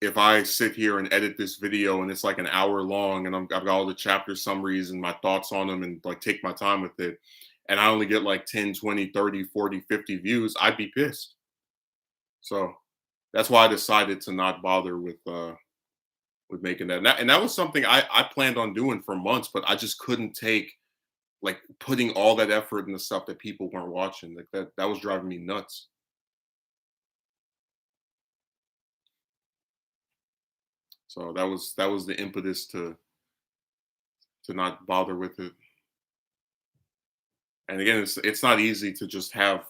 if I sit here and edit this video and it's like an hour long and I've got all the chapter summaries and my thoughts on them and like take my time with it, and I only get like 10, 20, 30, 40, 50 views, I'd be pissed. So that's why I decided to not bother with making that. And that was something I planned on doing for months, but I just couldn't take like putting all that effort into stuff that people weren't watching. Like that was driving me nuts. So that was the impetus to not bother with it. And again, it's not easy to just have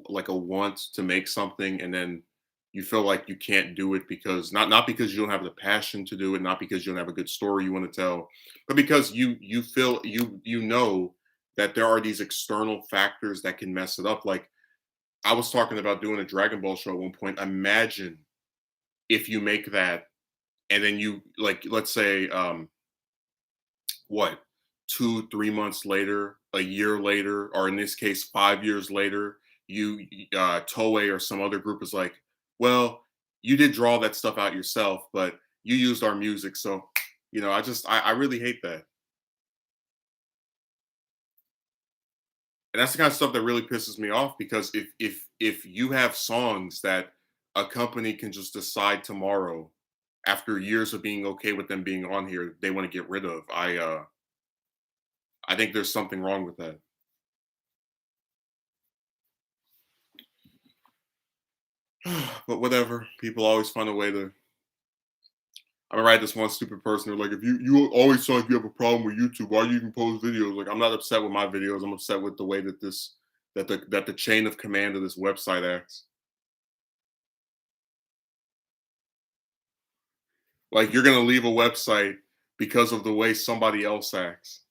like a want to make something and then you feel like you can't do it because not because you don't have the passion to do it, not because you don't have a good story you want to tell, but because you feel you know that there are these external factors that can mess it up. Like I was talking about doing a Dragon Ball show at one point. Imagine if you make that and then you like let's say what 2 3 months later, a year later, or in this case 5 years later, you Toei or some other group is like, well, you did draw that stuff out yourself, but you used our music, so I really hate that. And that's the kind of stuff that really pisses me off because if you have songs that a company can just decide tomorrow after years of being okay with them being on here, they want to get rid of. I think there's something wrong with that. But whatever. People always find a way to. I remember I had this one stupid person who like, if you always sound like you have a problem with YouTube, why do you even post videos? Like, I'm not upset with my videos. I'm upset with the way that the chain of command of this website acts. Like, you're gonna leave a website because of the way somebody else acts.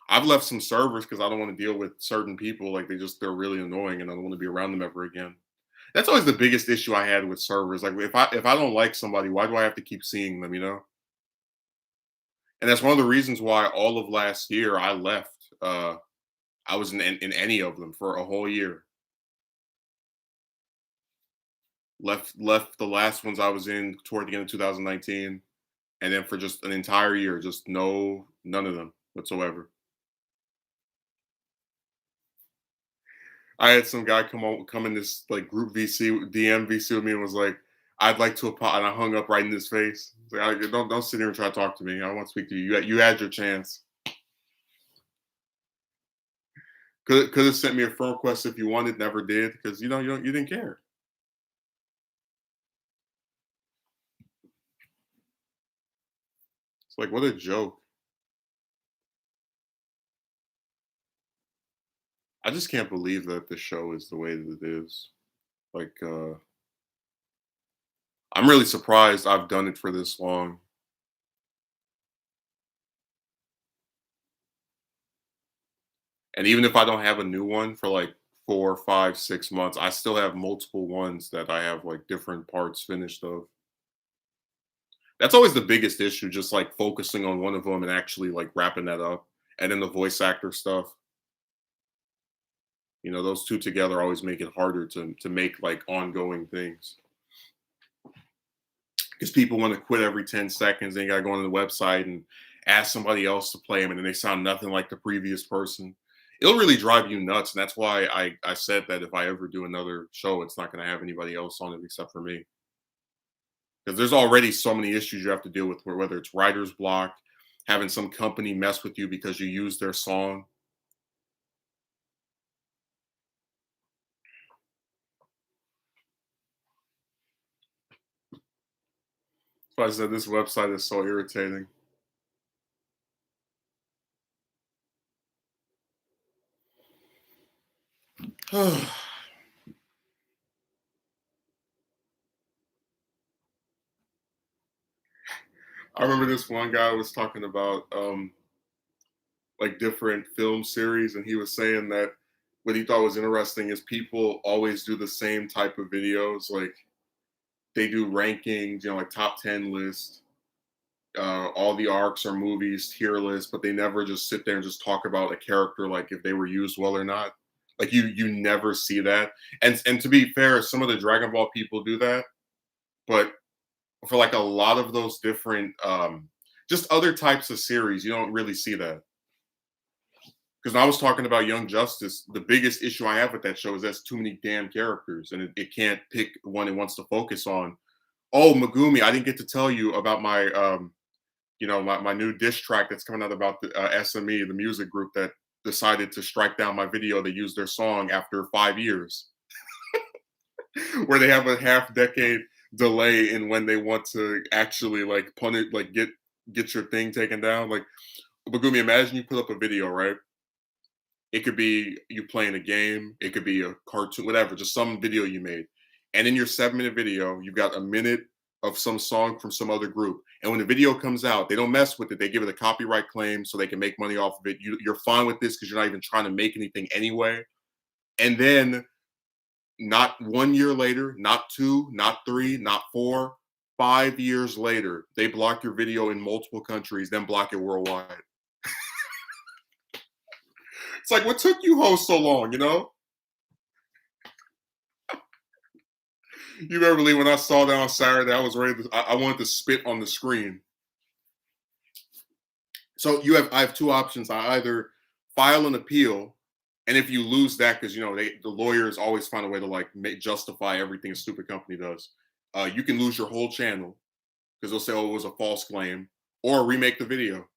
I've left some servers because I don't want to deal with certain people. Like they're really annoying, and I don't want to be around them ever again. That's always the biggest issue I had with servers. Like if I don't like somebody, why do I have to keep seeing them? And that's one of the reasons why all of last year I left. I was in any of them for a whole year. Left the last ones I was in toward the end of 2019, and then for just an entire year, just none of them whatsoever. I had some guy come in this like group VC DM VC with me and was like, "I'd like to apologize," and I hung up right in his face. Like, don't sit here and try to talk to me. I don't want to speak to you. You had your chance. Could have sent me a friend request if you wanted, never did because you didn't care. It's like what a joke. I just can't believe that the show is the way that it is. Like I'm really surprised I've done it for this long. And even if I don't have a new one for like 4 5 6 months, I still have multiple ones that I have like different parts finished of. That's always the biggest issue, just like focusing on one of them and actually like wrapping that up. And then the voice actor stuff, those two together always make it harder to make like ongoing things. Because people want to quit every 10 seconds. They got to go on the website and ask somebody else to play them, and then they sound nothing like the previous person. it'll really drive you nuts. And that's why I said that if I ever do another show, it's not going to have anybody else on it except for me. Because there's already so many issues you have to deal with, whether it's writer's block, having some company mess with you because you use their song. So I said this website is so irritating. I remember this one guy was talking about like different film series, and he was saying that what he thought was interesting is people always do the same type of videos. Like they do rankings, like top 10 lists. All the arcs or movies tier list, but they never just sit there and just talk about a character like if they were used well or not. Like you never see that. And to be fair, some of the Dragon Ball people do that, but for like a lot of those different just other types of series, you don't really see that. Because I was talking about Young Justice, the biggest issue I have with that show is that's too many damn characters, and it can't pick one it wants to focus on. Oh, Megumi, I didn't get to tell you about my my new diss track that's coming out about the SME, the music group that decided to strike down my video that used their song after 5 years, where they have a half decade delay in when they want to actually like punish, like get your thing taken down. Like, Bagumi, imagine you put up a video, right? It could be you playing a game, it could be a cartoon, whatever, just some video you made. And in your 7-minute video, you've got a minute of some song from some other group. And when the video comes out, they don't mess with it. They give it a copyright claim so they can make money off of it. You're fine with this because you're not even trying to make anything anyway. And then not 1 year later, not 2, not 3, not 4, 5 years later, they block your video in multiple countries, then block it worldwide. It's like, what took you hoes so long, You better believe when I saw that on Saturday, I was ready I wanted to spit on the screen. So I have two options. I either file an appeal, and if you lose that, because the lawyers always find a way to like justify everything a stupid company does, you can lose your whole channel because they'll say, "Oh, it was a false claim," or remake the video.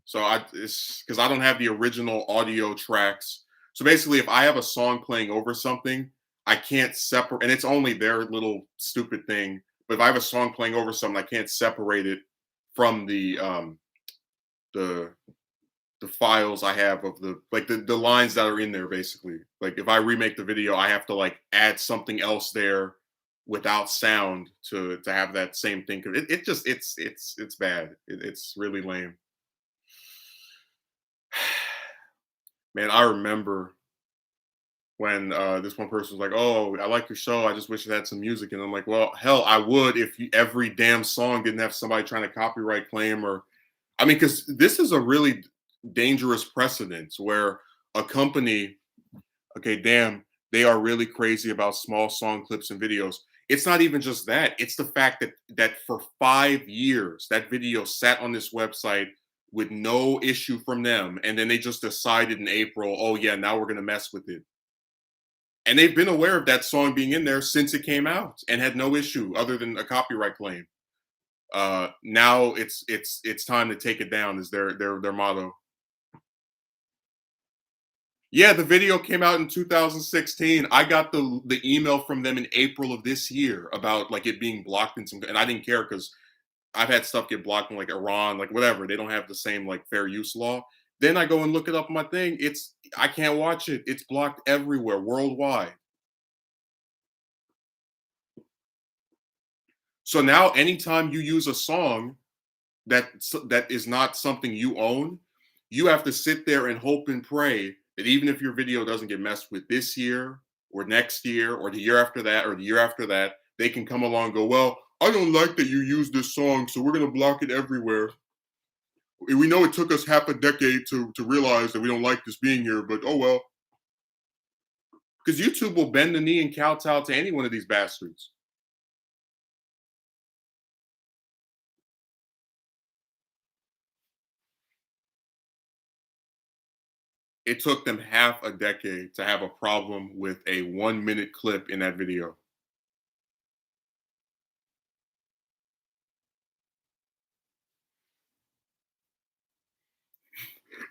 So it's because I don't have the original audio tracks. So basically, if I have a song playing over something, I can't separate, and it's only their little stupid thing. But if I have a song playing over something, I can't separate it from the the files I have of the lines that are in there. Basically, like if I remake the video, I have to like add something else there without sound to have that same thing. It just it's bad. It's really lame. Man, I remember when this one person was like, "Oh, I like your show. I just wish it had some music." And I'm like, "Well, hell, I would if every damn song didn't have somebody trying to copyright claim or, I mean, because this is a really dangerous precedent where a company, okay, damn, they are really crazy about small song clips and videos. It's not even just that; it's the fact that for 5 years that video sat on this website with no issue from them, and then they just decided in April, oh yeah, now we're gonna mess with it. And they've been aware of that song being in there since it came out and had no issue other than a copyright claim. Now it's time to take it down is their motto. Yeah, the video came out in 2016. I got the email from them in April of this year about like it being blocked in some, and I didn't care because I've had stuff get blocked in like Iran, like whatever. They don't have the same like fair use law. Then I go and look it up on my thing. I can't watch it. It's blocked everywhere, worldwide. So now anytime you use a song that is not something you own, you have to sit there and hope and pray that even if your video doesn't get messed with this year or next year or the year after that or the year after that, they can come along and go, well, I don't like that you use this song, so we're gonna block it everywhere. We know it took us half a decade to realize that we don't like this being here, but oh well. Because YouTube will bend the knee and kowtow to any one of these bastards. It took them half a decade to have a problem with a 1 minute clip in that video.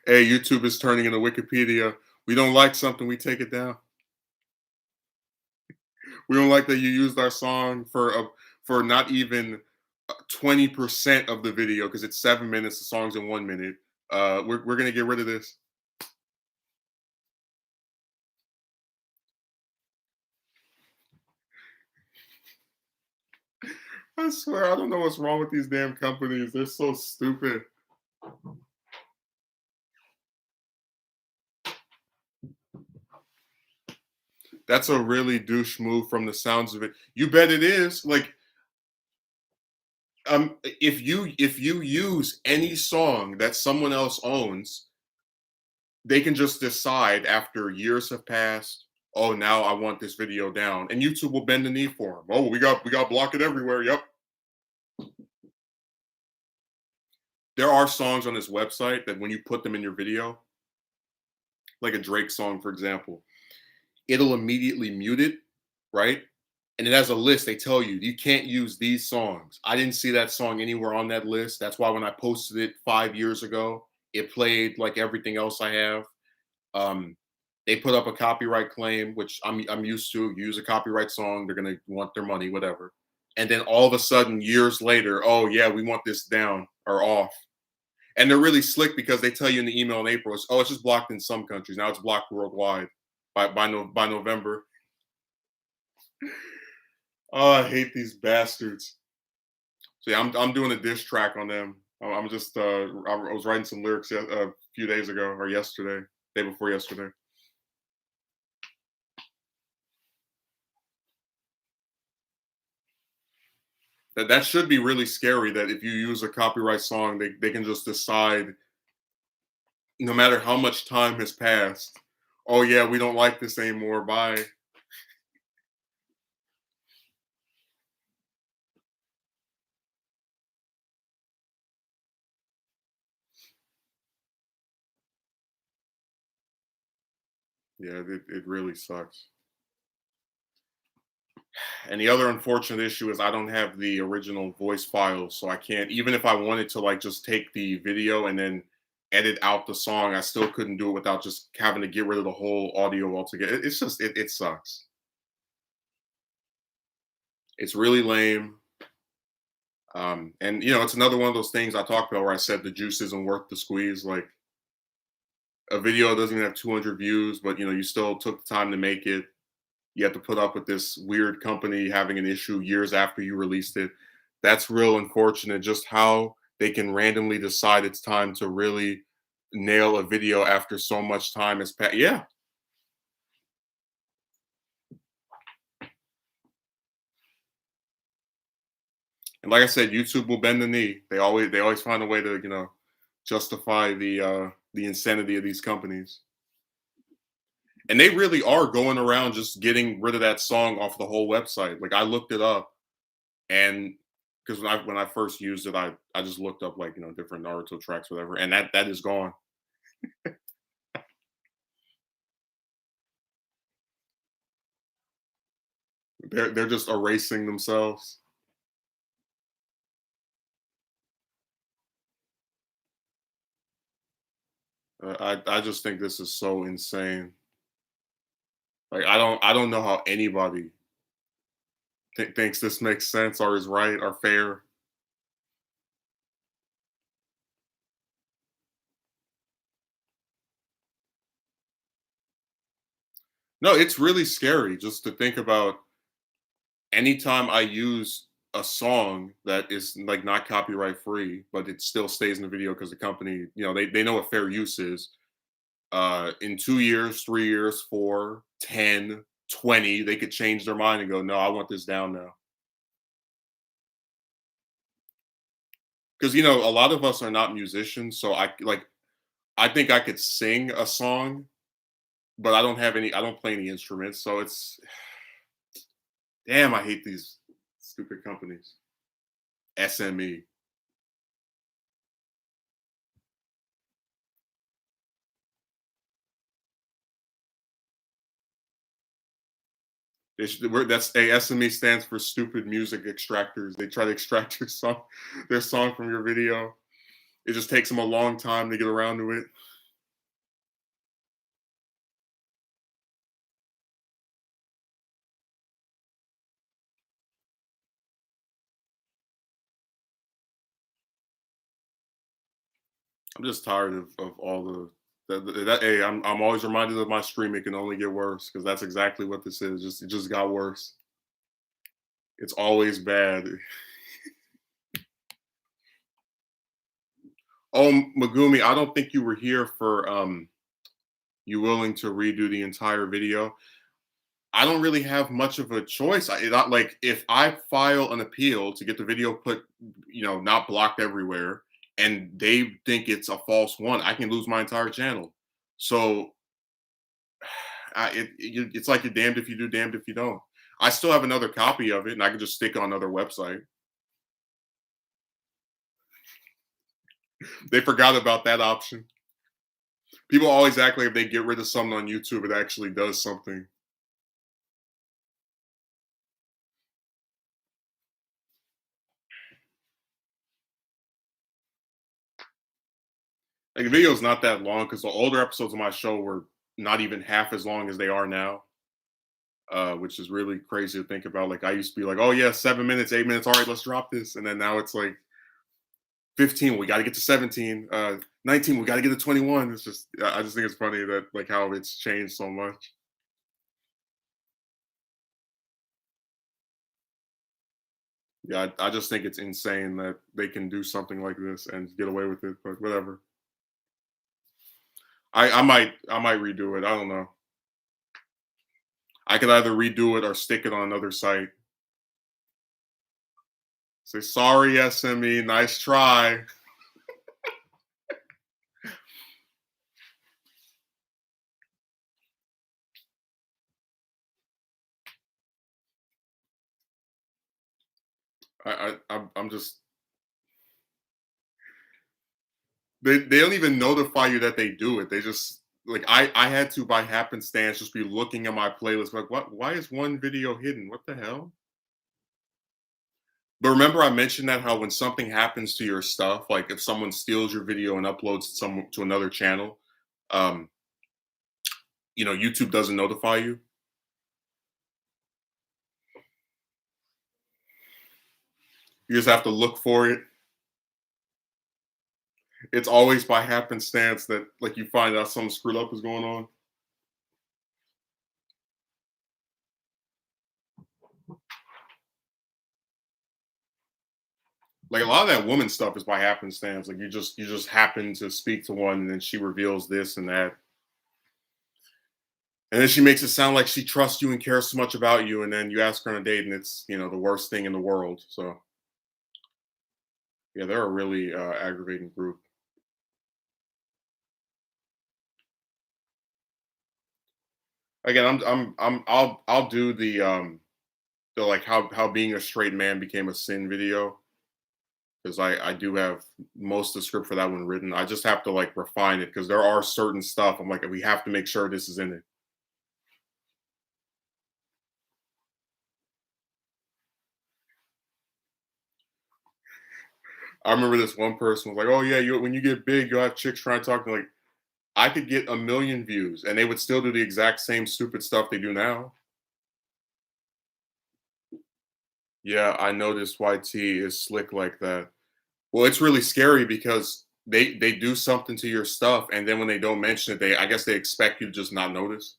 Hey, YouTube is turning into Wikipedia. We don't like something, we take it down. We don't like that you used our song for not even 20% of the video because it's 7 minutes. The song's in 1 minute. We're gonna get rid of this. I swear, I don't know what's wrong with these damn companies. They're so stupid. That's a really douche move from the sounds of it. You bet it is. Like, if you use any song that someone else owns, they can just decide after years have passed. Oh, now I want this video down, and YouTube will bend the knee for them. Oh, we got block it everywhere. Yep. There are songs on this website that when you put them in your video, like a Drake song, for example, it'll immediately mute it, right? And it has a list. They tell you you can't use these songs. I didn't see that song anywhere on that list. That's why when I posted it 5 years ago, it played like everything else I have. Um, they put up a copyright claim, which I'm used to. You use a copyright song, they're gonna want their money, whatever. And then all of a sudden, years later, oh yeah, we want this down or off. And they're really slick because they tell you in the email in April, it's just blocked in some countries. Now it's blocked worldwide by November. Oh, I hate these bastards. So yeah, I'm doing a diss track on them. I'm just I was writing some lyrics a few days ago or yesterday, day before yesterday. That should be really scary. That if you use a copyright song, they can just decide, no matter how much time has passed. Oh yeah, we don't like this anymore. Bye. Yeah, it really sucks. And the other unfortunate issue is I don't have the original voice files, so I can't. Even if I wanted to, like, just take the video and then edit out the song, I still couldn't do it without just having to get rid of the whole audio altogether. It's just it sucks. It's really lame. And it's another one of those things I talked about where I said the juice isn't worth the squeeze. Like, a video doesn't even have 200 views, but you still took the time to make it. You have to put up with this weird company having an issue years after you released it. That's real unfortunate. Just how they can randomly decide it's time to really nail a video after so much time has passed. Yeah, and like I said, YouTube will bend the knee. They always find a way to justify the insanity of these companies. And they really are going around just getting rid of that song off the whole website. Like, I looked it up, and because when I first used it, I just looked up, like, different Naruto tracks, whatever, and that is gone. They're just erasing themselves. I just think this is so insane. Like, I don't know how anybody thinks this makes sense or is right or fair. No, it's really scary just to think about. Anytime I use a song that is, like, not copyright free, but it still stays in the video because the company, they know what fair use is. In 2 years, 3 years, 4, 10, 20, they could change their mind and go, no, I want this down now. Because a lot of us are not musicians, so I think I could sing a song, but I don't play any instruments, so it's damn, I hate these stupid companies. SME. That's SME stands for stupid music extractors. They try to extract their song from your video. It just takes them a long time to get around to it. I'm just tired of all hey, I'm always reminded of my stream. It can only get worse because that's exactly what this is. It just got worse. It's always bad. Oh, Megumi, I don't think you were here for you willing to redo the entire video. I don't really have much of a choice. Not like if I file an appeal to get the video put, not blocked everywhere, and they think it's a false one, I can lose my entire channel. So it's like you're damned if you do, damned if you don't. I still have another copy of it, and I can just stick it on another website. They forgot about that option. People always act like if they get rid of something on YouTube, it actually does something. Like the video's not that long because the older episodes of my show were not even half as long as they are now, which is really crazy to think about. Like I used to be like, oh yeah, 7 minutes, 8 minutes, all right, let's drop this, and then now it's like 15, we got to get to 17, 19, we got to get to 21. It's just, I just think it's funny that like how it's changed so much. Yeah, I just think it's insane that they can do something like this and get away with it, but whatever. I might redo it. I don't know. I could either redo it or stick it on another site. Say sorry, SME, nice try. I'm just they don't even notify you that they do it. They just like I had to by happenstance just be looking at my playlist like what why is one video hidden? What the hell? But remember I mentioned that how when something happens to your stuff, like if someone steals your video and uploads some to another channel, um, YouTube doesn't notify you. You just have to look for it. It's always by happenstance that like you find out something screwed up is going on. Like a lot of that woman stuff is by happenstance. Like you just happen to speak to one and then she reveals this and that. And then she makes it sound like she trusts you and cares so much about you, and then you ask her on a date and it's the worst thing in the world. So yeah, they're a really aggravating group. Again, I'll do the like how being a straight man became a sin video because I do have most of the script for that one written. I just have to like refine it because there are certain stuff I'm like we have to make sure this is in it. I remember this one person was like, "Oh yeah, when you get big, you'll have chicks trying to talk to me." Like I could get 1 million views, and they would still do the exact same stupid stuff they do now. Yeah, I noticed YT is slick like that. Well, it's really scary because they do something to your stuff, and then when they don't mention it, I guess they expect you to just not notice.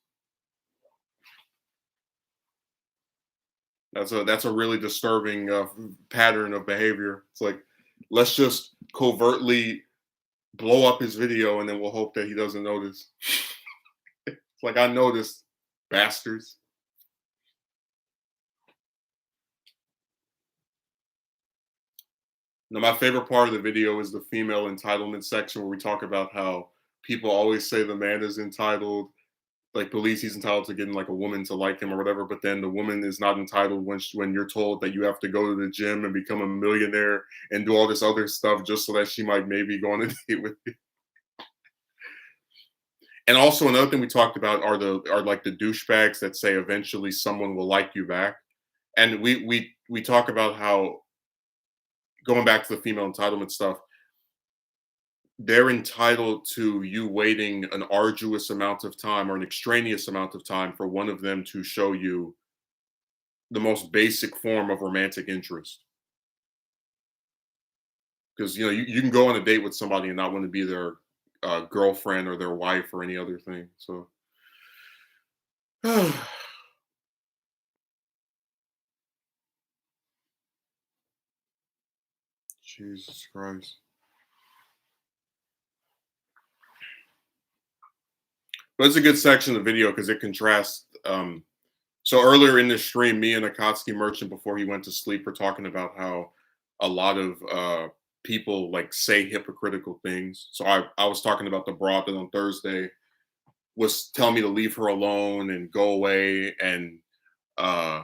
That's a really disturbing pattern of behavior. It's like let's just covertly blow up his video, and then we'll hope that he doesn't notice. It's like I noticed, bastards. Now, my favorite part of the video is the female entitlement section where we talk about how people always say the man is entitled, like believes he's entitled to getting like a woman to like him or whatever, but then the woman is not entitled when you're told that you have to go to the gym and become a millionaire and do all this other stuff just so that she might maybe go on a date with you. And also another thing we talked about are like the douchebags that say eventually someone will like you back. And we talk about how, going back to the female entitlement stuff, they're entitled to you waiting an arduous amount of time or an extraneous amount of time for one of them to show you the most basic form of romantic interest. Because you can go on a date with somebody and not want to be their girlfriend or their wife or any other thing. So Jesus Christ. But it's a good section of the video because it contrasts. So earlier in this stream, me and Akatsuki Merchant, before he went to sleep, were talking about how a lot of people like say hypocritical things. So I was talking about the broad that on Thursday was telling me to leave her alone and go away and uh,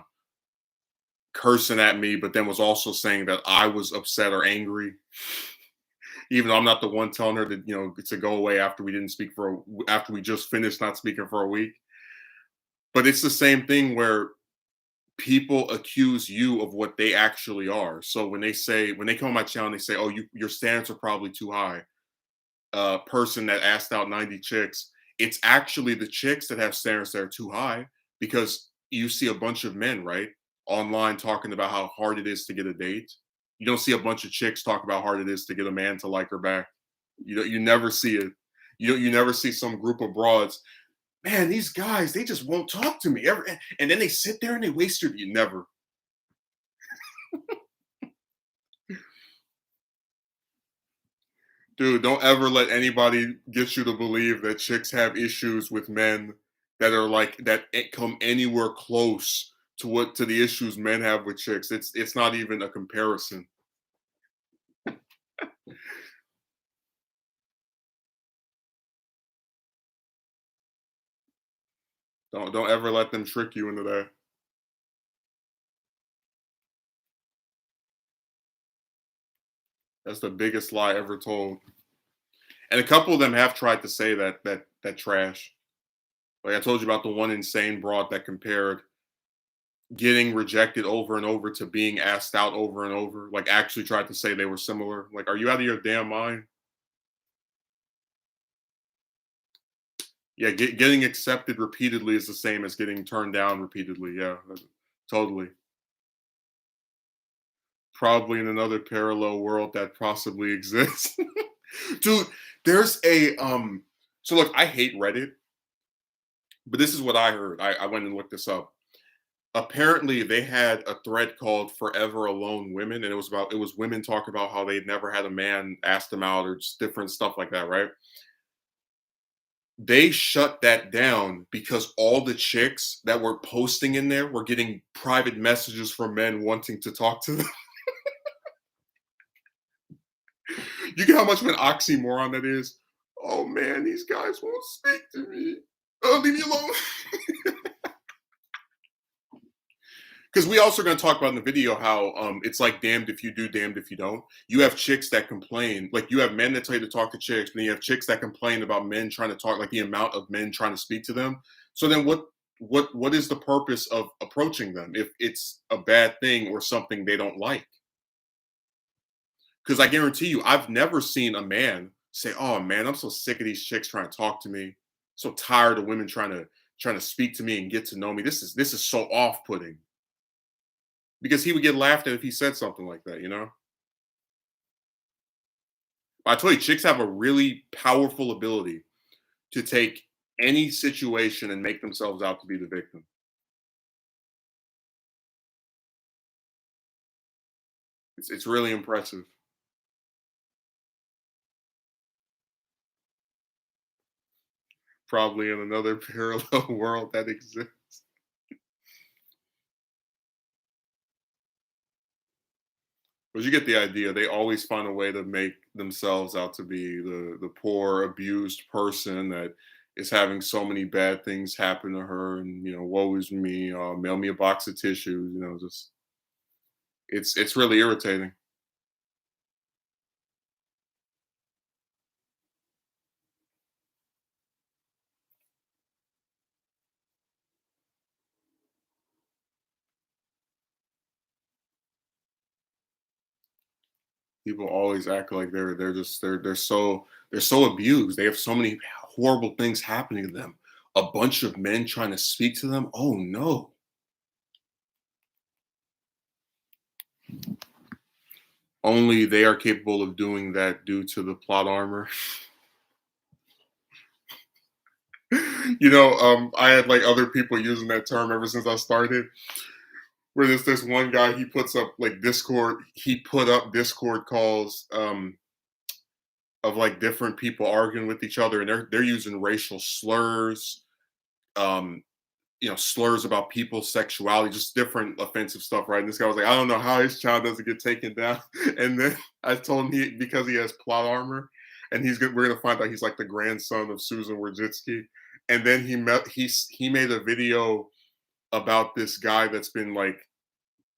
cursing at me, but then was also saying that I was upset or angry, even though I'm not the one telling her to go away after we didn't speak after we just finished not speaking for a week. But it's the same thing where people accuse you of what they actually are. So when they come on my channel and they say, "Oh, your standards are probably too high," person that asked out 90 chicks, it's actually the chicks that have standards that are too high because you see a bunch of men, right, online talking about how hard it is to get a date. You don't see a bunch of chicks talk about how hard it is to get a man to like her back. You never see it. You never see some group of broads. Man, these guys, they just won't talk to me ever. And then they sit there and they waste your. You never. Dude, don't ever let anybody get you to believe that chicks have issues with men that are like that come anywhere close to the issues men have with chicks. It's not even a comparison. Don't ever let them trick you into that. That's the biggest lie ever told. And a couple of them have tried to say that trash. Like I told you about the one insane broad that compared getting rejected over and over to being asked out over and over. Like actually tried to say they were similar. Like, are you out of your damn mind? Yeah, getting accepted repeatedly is the same as getting turned down repeatedly. Yeah, totally. Probably in another parallel world that possibly exists. Dude, there's a so look, I hate Reddit, but this is what I heard. I went and looked this up. Apparently they had a thread called Forever Alone Women, and it was women talking about how they'd never had a man ask them out or just different stuff like that, right? They shut that down because all the chicks that were posting in there were getting private messages from men wanting to talk to them. You get how much of an oxymoron that is? Oh man, these guys won't speak to me. Oh, leave me alone. Because we also going to talk about in the video how it's like damned if you do, damned if you don't. You have chicks that complain, like you have men that tell you to talk to chicks, and then you have chicks that complain about men trying to talk, like the amount of men trying to speak to them. So then, what is the purpose of approaching them if it's a bad thing or something they don't like? Because I guarantee you, I've never seen a man say, "Oh man, I'm so sick of these chicks trying to talk to me. So tired of women trying to speak to me and get to know me. This is so off putting." Because he would get laughed at if he said something like that, you know? I tell you, chicks have a really powerful ability to take any situation and make themselves out to be the victim. It's really impressive. Probably in another parallel world that exists. But you get the idea. They always find a way to make themselves out to be the poor, abused person that is having so many bad things happen to her, and woe is me. Mail me a box of tissues. Just it's really irritating. People always act like they're so abused. They have so many horrible things happening to them. A bunch of men trying to speak to them. Oh no. Only they are capable of doing that due to the plot armor. I had like other people using that term ever since I started. Where there's this one guy, he puts up like Discord. He put up Discord calls of like different people arguing with each other, and they're using racial slurs, um, slurs about people's sexuality, just different offensive stuff, right? And this guy was like, I don't know how his child doesn't get taken down. And then I told him because he has plot armor, and we're gonna find out he's like the grandson of Susan Wojcicki. And then he made a video about this guy that's been like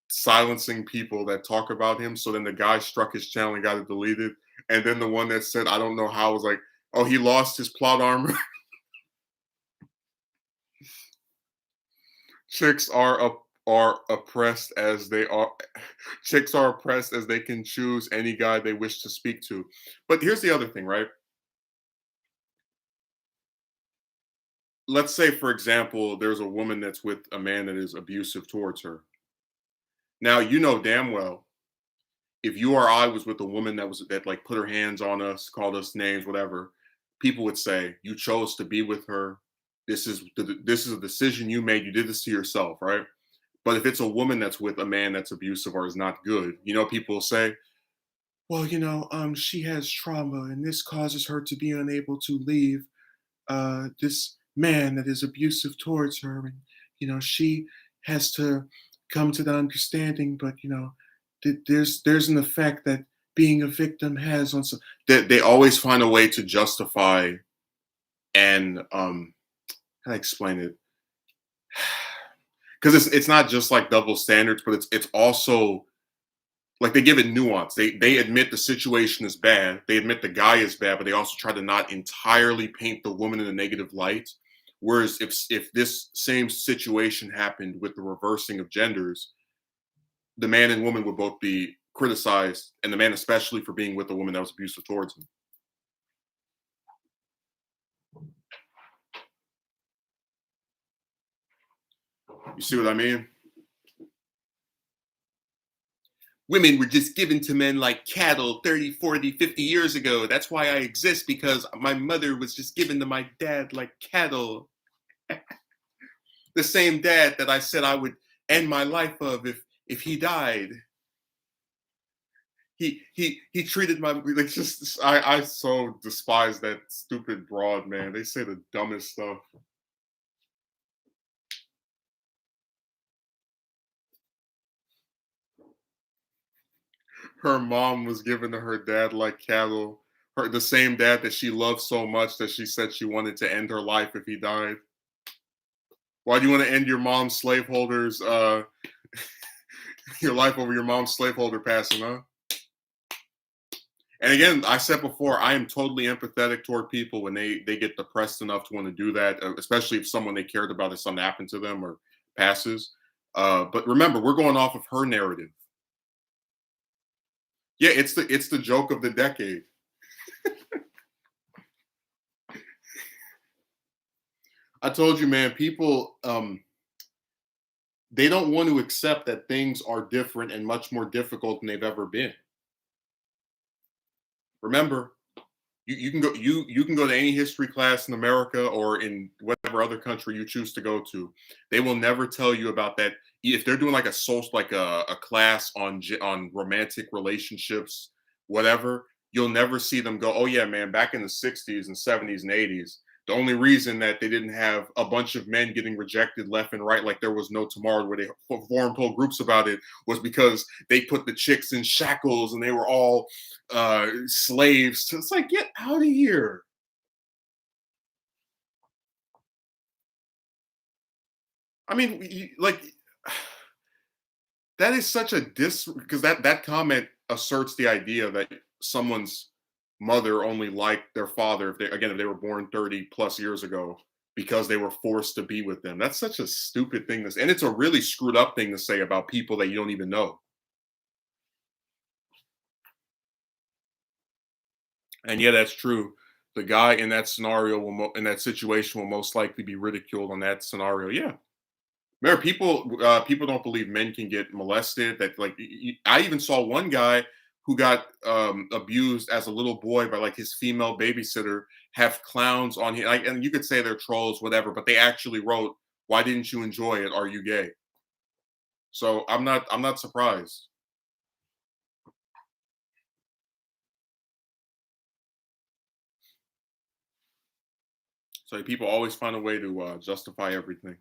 silencing people that talk about him. So then the guy struck his channel and got it deleted. And then the one that said, I don't know how, was like, oh, he lost his plot armor. Chicks are oppressed as they are. Chicks are oppressed as they can choose any guy they wish to speak to. But here's the other thing, right? Let's say, for example, there's a woman that's with a man that is abusive towards her. Now you know damn well if you or I was with a woman that like put her hands on us, called us names, whatever, people would say you chose to be with her. This is a decision you made. You did this to yourself, right? But if it's a woman that's with a man that's abusive or is not good, people say, well, she has trauma and this causes her to be unable to leave this man that is abusive towards her, and she has to come to the understanding. But there's an effect that being a victim has on some. They always find a way to justify and how to explain it, because it's not just like double standards, but it's also like they give it nuance. They admit the situation is bad. They admit the guy is bad, but they also try to not entirely paint the woman in a negative light. Whereas if this same situation happened with the reversing of genders, the man and woman would both be criticized, and the man especially for being with a woman that was abusive towards him. You see what I mean? Women were just given to men like cattle 30, 40, 50 years ago. That's why I exist, because my mother was just given to my dad like cattle. The same dad that I said I would end my life of if he died. He treated my like just I so despise that stupid broad, man. They say the dumbest stuff. Her mom was given to her dad like cattle. The same dad that she loved so much that she said she wanted to end her life if he died. Why do you want to end your mom's slaveholders your life over your mom's slaveholder passing, huh? And again, I said before, I am totally empathetic toward people when they get depressed enough to want to do that, especially if someone they cared about has something happened to them or passes. But remember, we're going off of her narrative. Yeah, it's the joke of the decade. I told you, man, people they don't want to accept that things are different and much more difficult than they've ever been. Remember, you can go to any history class in America or in whatever other country you choose to go to. They will never tell you about that. If they're doing like a social, like a class on romantic relationships, whatever, you'll never see them go, oh yeah, man, back in the 60s and 70s and 80s, the only reason that they didn't have a bunch of men getting rejected left and right like there was no tomorrow, where they formed whole groups about it, was because they put the chicks in shackles and they were all slaves. So it's like, get out of here. I mean, like that is such a because that comment asserts the idea that someone's mother only liked their father if they were born 30 plus years ago because they were forced to be with them. That's such a stupid thing to say. And it's a really screwed up thing to say about people that you don't even know. And yeah, that's true. The guy in that scenario in that situation will most likely be ridiculed on that scenario. Yeah. Remember, people don't believe men can get molested. That like I even saw one guy who got abused as a little boy by like his female babysitter have clowns on him. Like, and you could say they're trolls, whatever, but they actually wrote, "Why didn't you enjoy it? Are you gay?" So I'm not surprised. So people always find a way to justify everything.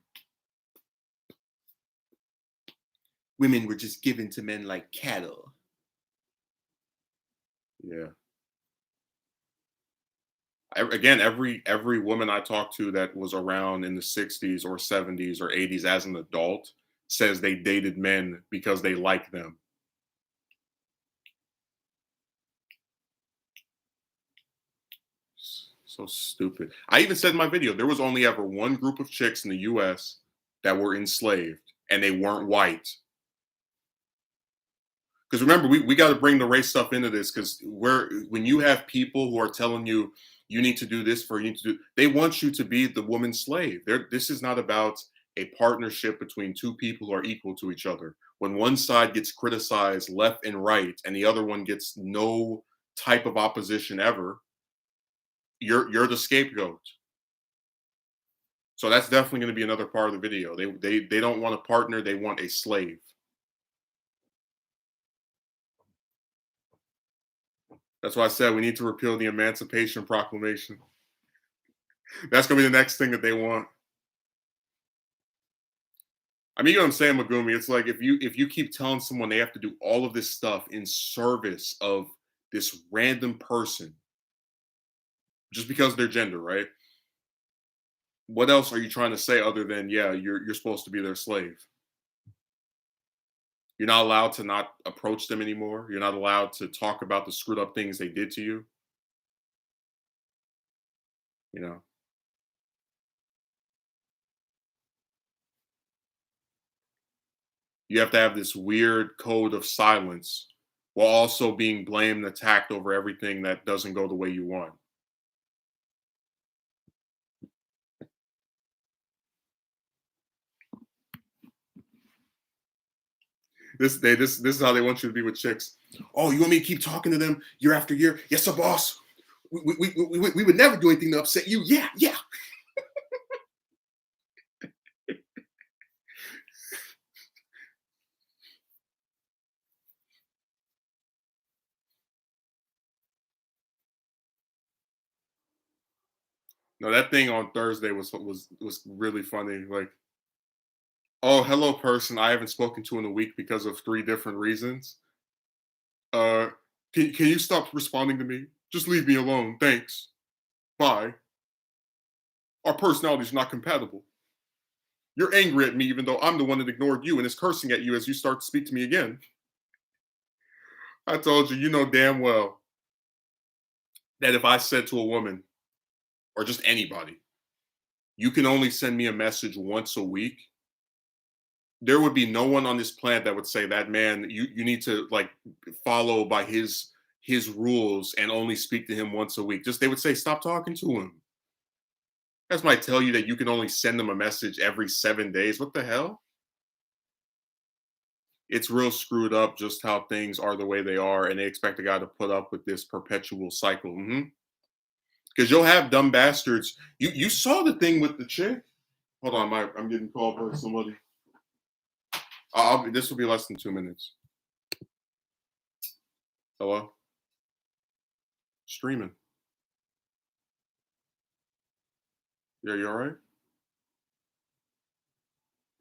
Women were just given to men like cattle. Yeah. Again, every woman I talked to that was around in the 60s or 70s or 80s as an adult says they dated men because they like them. So stupid. I even said in my video there was only ever one group of chicks in the US that were enslaved and they weren't white. Because remember, we got to bring the race stuff into this because when you have people who are telling you you need to do this for you need to do, they want you to be the woman's slave. This is not about a partnership between two people who are equal to each other. When one side gets criticized left and right, and the other one gets no type of opposition ever, you're the scapegoat. So that's definitely going to be another part of the video. They don't want a partner; they want a slave. That's why I said we need to repeal the Emancipation Proclamation. That's gonna be the next thing that they want. I mean, you know what I'm saying, Magumi? It's like if you keep telling someone they have to do all of this stuff in service of this random person just because of their gender, right? What else are you trying to say other than yeah, you're supposed to be their slave? You're not allowed to not approach them anymore. You're not allowed to talk about the screwed up things they did to you. You know, you have to have this weird code of silence while also being blamed and attacked over everything that doesn't go the way you want. This is how they want you to be with chicks. Oh, you want me to keep talking to them year after year? Yes, sir, boss. We would never do anything to upset you. Yeah, yeah. No, that thing on Thursday was really funny. Like, oh, hello, person I haven't spoken to in a week because of three different reasons. Uh, can you stop responding to me? Just leave me alone. Thanks. Bye. Our personalities are not compatible. You're angry at me even though I'm the one that ignored you and is cursing at you as you start to speak to me again. I told you, you know damn well that if I said to a woman or just anybody, you can only send me a message once a week, there would be no one on this planet that would say that man, you need to like follow by his rules and only speak to him once a week. Just they would say, stop talking to him. That's might tell you that you can only send them a message every 7 days. What the hell? It's real screwed up just how things are the way they are, and they expect a guy to put up with this perpetual cycle. Because you'll have dumb bastards. You saw the thing with the chick. Hold on, I'm getting called by somebody. This will be less than 2 minutes. Hello, streaming. Yeah, you all right?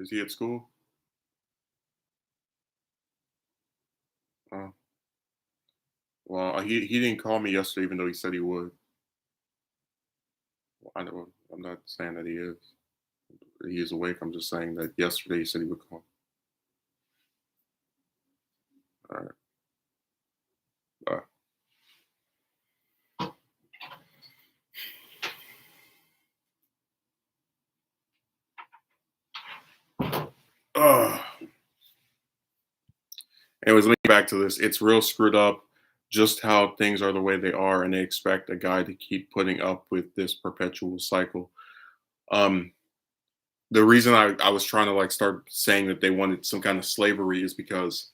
Is he at school? Uh, well, he didn't call me yesterday, even though he said he would. Well, I know I'm not saying that he is. He is awake. I'm just saying that yesterday he said he would call. All right. Bye. Anyways, let me get back to this. It's real screwed up. just how things are the way they are, and they expect a guy to keep putting up with this perpetual cycle. Um, the reason I was trying to like start saying that they wanted some kind of slavery is because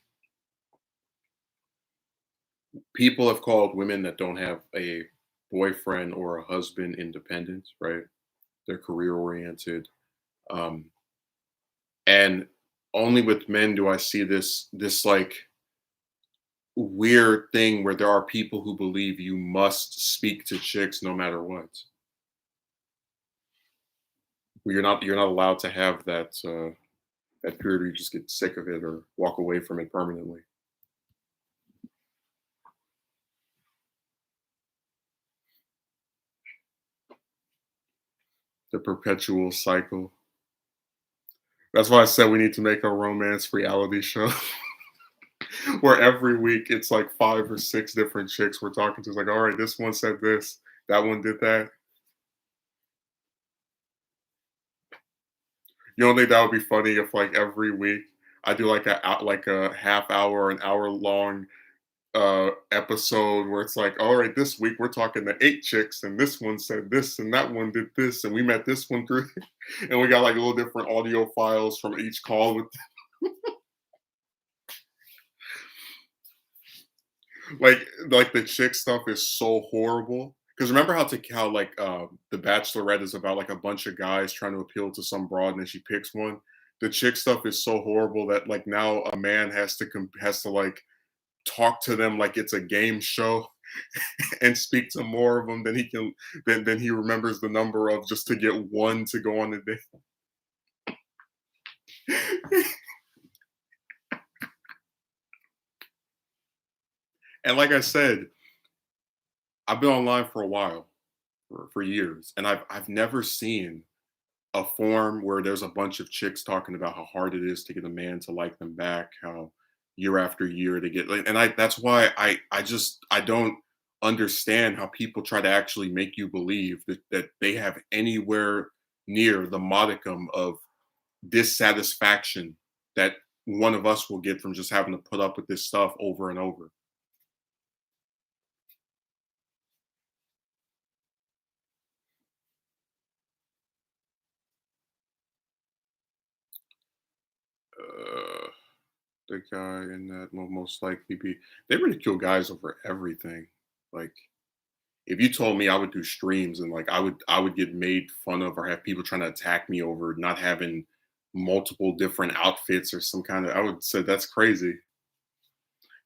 people have called women that don't have a boyfriend or a husband independent, right? They're career oriented. Um, and only with men do I see this like weird thing where there are people who believe you must speak to chicks no matter what. You're not allowed to have that period where you just get sick of it or walk away from it permanently. The perpetual cycle. That's why I said we need to make a romance reality show where every week it's like 5 or 6 different chicks we're talking to. It's like, all right, this one said this, that one did that. You don't think that would be funny if like every week I do like a half hour or an hour long episode where it's like, all right, this week we're talking to 8 chicks, and this one said this, and that one did this, and we met this one through, and we got like little different audio files from each call with like the chick stuff is so horrible. Because remember how like the Bachelorette is about like a bunch of guys trying to appeal to some broad, and then she picks one. The chick stuff is so horrible that like now a man has to like talk to them like it's a game show and speak to more of them than he remembers the number of just to get one to go on the date. And like I said, I've been online for a while, for years, and I've never seen a forum where there's a bunch of chicks talking about how hard it is to get a man to like them back, how year after year they get like, and I that's why I don't understand how people try to actually make you believe that they have anywhere near the modicum of dissatisfaction that one of us will get from just having to put up with this stuff over and over. Uh, the guy in that will most likely be they ridicule guys over everything. Like if you told me I would do streams and like I would get made fun of or have people trying to attack me over not having multiple different outfits or some kind of I would say that's crazy.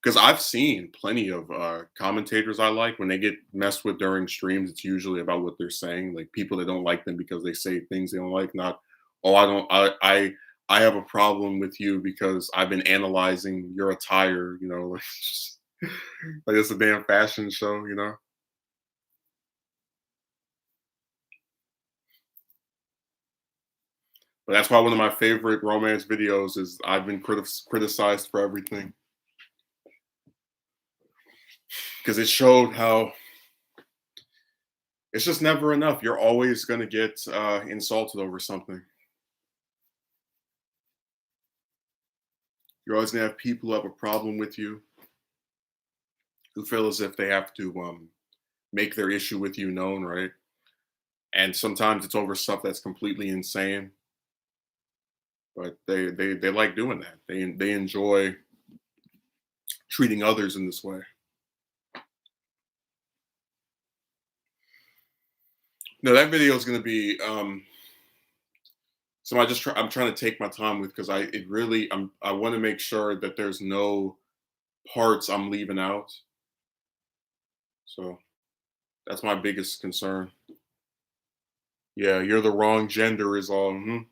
Because I've seen plenty of commentators I like when they get messed with during streams. It's usually about what they're saying, like people that don't like them because they say things they don't like. Not, oh, I don't, I have a problem with you because I've been analyzing your attire. Like it's a damn fashion show. But that's why one of my favorite romance videos is I've been criticized for everything because it showed how it's just never enough. You're always going to get insulted over something. You're always going to have people who have a problem with you, who feel as if they have to make their issue with you known, right? And sometimes it's over stuff that's completely insane, but they like doing that. They enjoy treating others in this way. No, that video is going to be so I'm trying to take my time with because I want to make sure that there's no parts I'm leaving out. So that's my biggest concern. Yeah, you're the wrong gender is all. Mhm.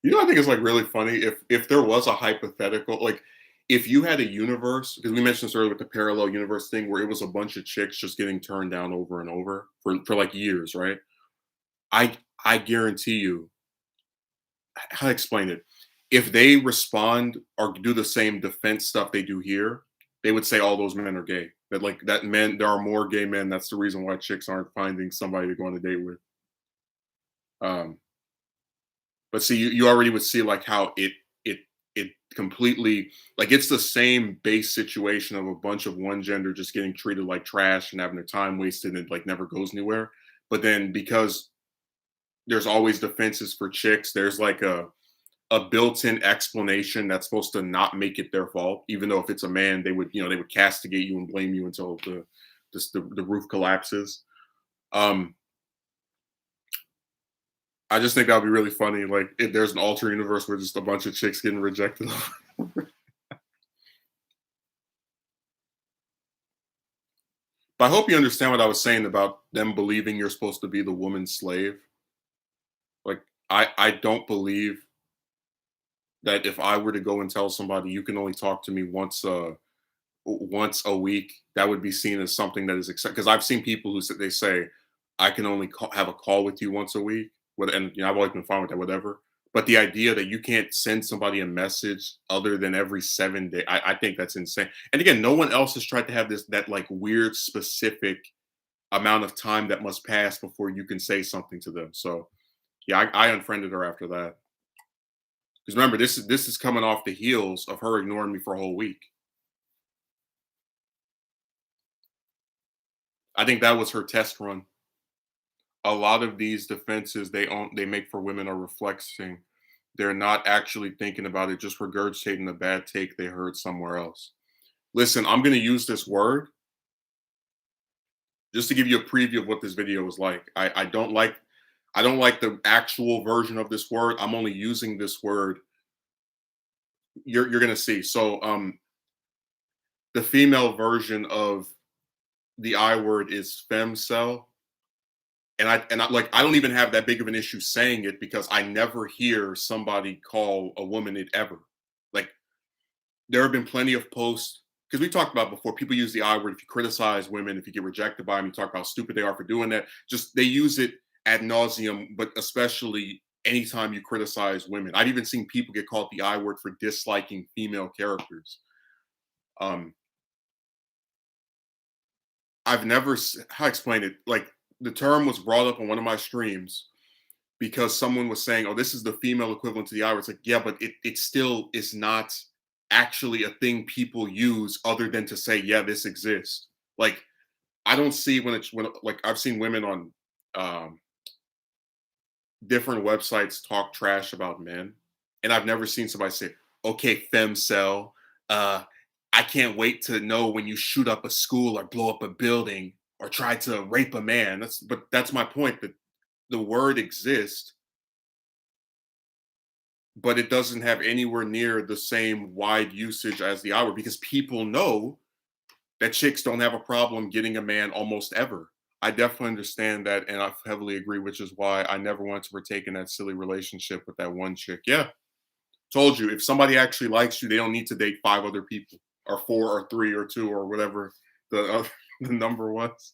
I think it's like really funny if there was a hypothetical, like if you had a universe, because we mentioned this earlier with the parallel universe thing, where it was a bunch of chicks just getting turned down over and over for like years, right? I I guarantee you, how to explain it, if they respond or do the same defense stuff they do here, they would say all those men are gay. That like that men there are more gay men. That's the reason why chicks aren't finding somebody to go on a date with. Um, but see, you already would see like how it it completely like it's the same base situation of a bunch of one gender just getting treated like trash and having their time wasted and it like never goes anywhere. But then because there's always defenses for chicks, there's like a built-in explanation that's supposed to not make it their fault, even though if it's a man, they would, they would castigate you and blame you until the roof collapses. Um, I just think that'd be really funny. Like, if there's an alternate universe where just a bunch of chicks getting rejected. But I hope you understand what I was saying about them believing you're supposed to be the woman's slave. Like, I don't believe that if I were to go and tell somebody you can only talk to me once a week, that would be seen as something that is accepted. Because I've seen people who they say, I can only have a call with you once a week. And I've always been fine with that, whatever. But the idea that you can't send somebody a message other than every 7 days, I think that's insane. And again, no one else has tried to have that like weird specific amount of time that must pass before you can say something to them. So yeah, I unfriended her after that. Because remember, this is coming off the heels of her ignoring me for a whole week. I think that was her test run. A lot of these defenses they make for women are reflecting. They're not actually thinking about it, just regurgitating the bad take they heard somewhere else. Listen, I'm going to use this word just to give you a preview of what this video is like. I don't like the actual version of this word. I'm only using this word. You're going to see. So the female version of the I word is femcel. And I like I don't even have that big of an issue saying it because I never hear somebody call a woman it ever. Like there have been plenty of posts because we talked about before. People use the I word if you criticize women, if you get rejected by them, you talk about how stupid they are for doing that. Just they use it ad nauseum, but especially anytime you criticize women. I've even seen people get called the I word for disliking female characters. Um, I've never how I explain it. Like the term was brought up on one of my streams because someone was saying, "Oh, this is the female equivalent to the I word." It's like, yeah, but it still is not actually a thing people use other than to say, "Yeah, this exists." Like I don't see when like I've seen women on um, different websites talk trash about men, and I've never seen somebody say, "Okay, femcel, uh, I can't wait to know when you shoot up a school or blow up a building or try to rape a man." That's my point that the word exists, but it doesn't have anywhere near the same wide usage as the I word because people know that chicks don't have a problem getting a man almost ever. I definitely understand that, and I heavily agree, which is why I never wanted to partake in that silly relationship with that one chick. Yeah, told you, if somebody actually likes you, they don't need to date 5 other people or 4 or 3 or 2 or whatever the number was.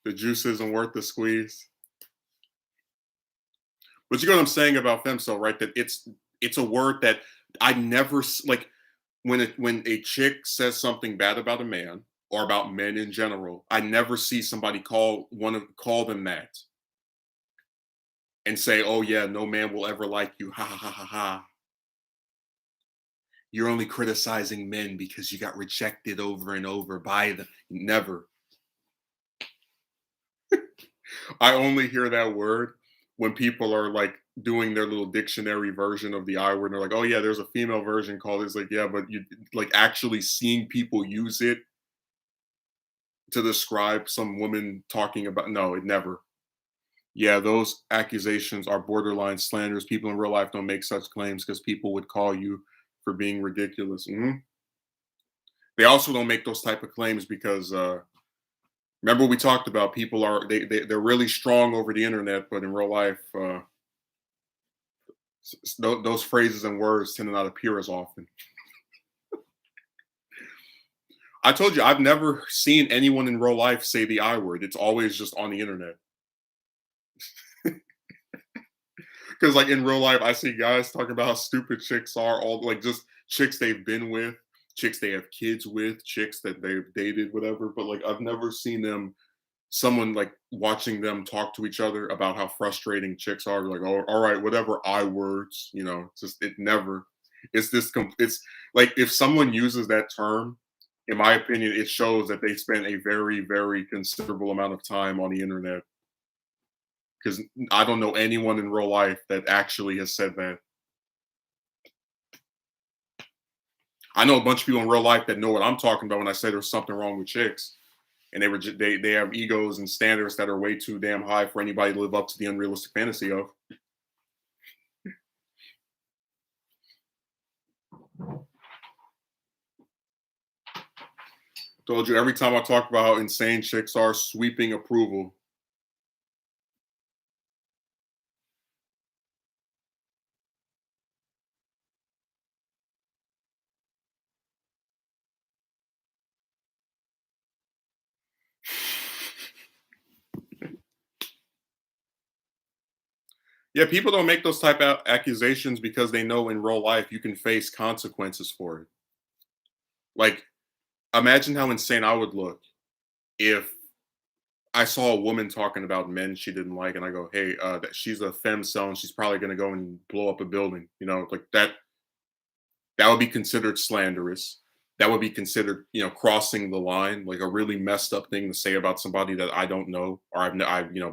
The juice isn't worth the squeeze. But you know what I'm saying about femcel, right? That it's a word that I never like when a chick says something bad about a man or about men in general. I never see somebody call them that and say, "Oh yeah, no man will ever like you." Ha ha ha ha ha. You're only criticizing men because you got rejected over and over by them. Never. I only hear that word when people are like doing their little dictionary version of the I word. And they're like, "Oh yeah, there's a female version called." It's like, yeah, but you like actually seeing people use it to describe some woman talking about. No, it never. Yeah, those accusations are borderline slanders. People in real life don't make such claims because people would call you for being ridiculous. They also don't make those type of claims because remember we talked about people are they're really strong over the internet, but in real life, those phrases and words tend to not appear as often. I told you I've never seen anyone in real life say the I word. It's always just on the internet. Because like in real life, I see guys talking about how stupid chicks are, all like just chicks they've been with, chicks they have kids with, chicks that they've dated, whatever. But like I've never seen them someone like watching them talk to each other about how frustrating chicks are. Like, oh, all right, whatever I words, it's just it never. It's this. It's like if someone uses that term, in my opinion, it shows that they spend a very, very considerable amount of time on the internet. Because I don't know anyone in real life that actually has said that. I know a bunch of people in real life that know what I'm talking about when I say there's something wrong with chicks, and they have egos and standards that are way too damn high for anybody to live up to the unrealistic fantasy of. Told you every time I talk about how insane chicks are, sweeping approval. Yeah, people don't make those type of accusations because they know in real life you can face consequences for it. Like, imagine how insane I would look if I saw a woman talking about men she didn't like, and I go, "Hey, that she's a femcel, and she's probably going to go and blow up a building." Like that. That would be considered slanderous. That would be considered, crossing the line, like a really messed up thing to say about somebody that I don't know or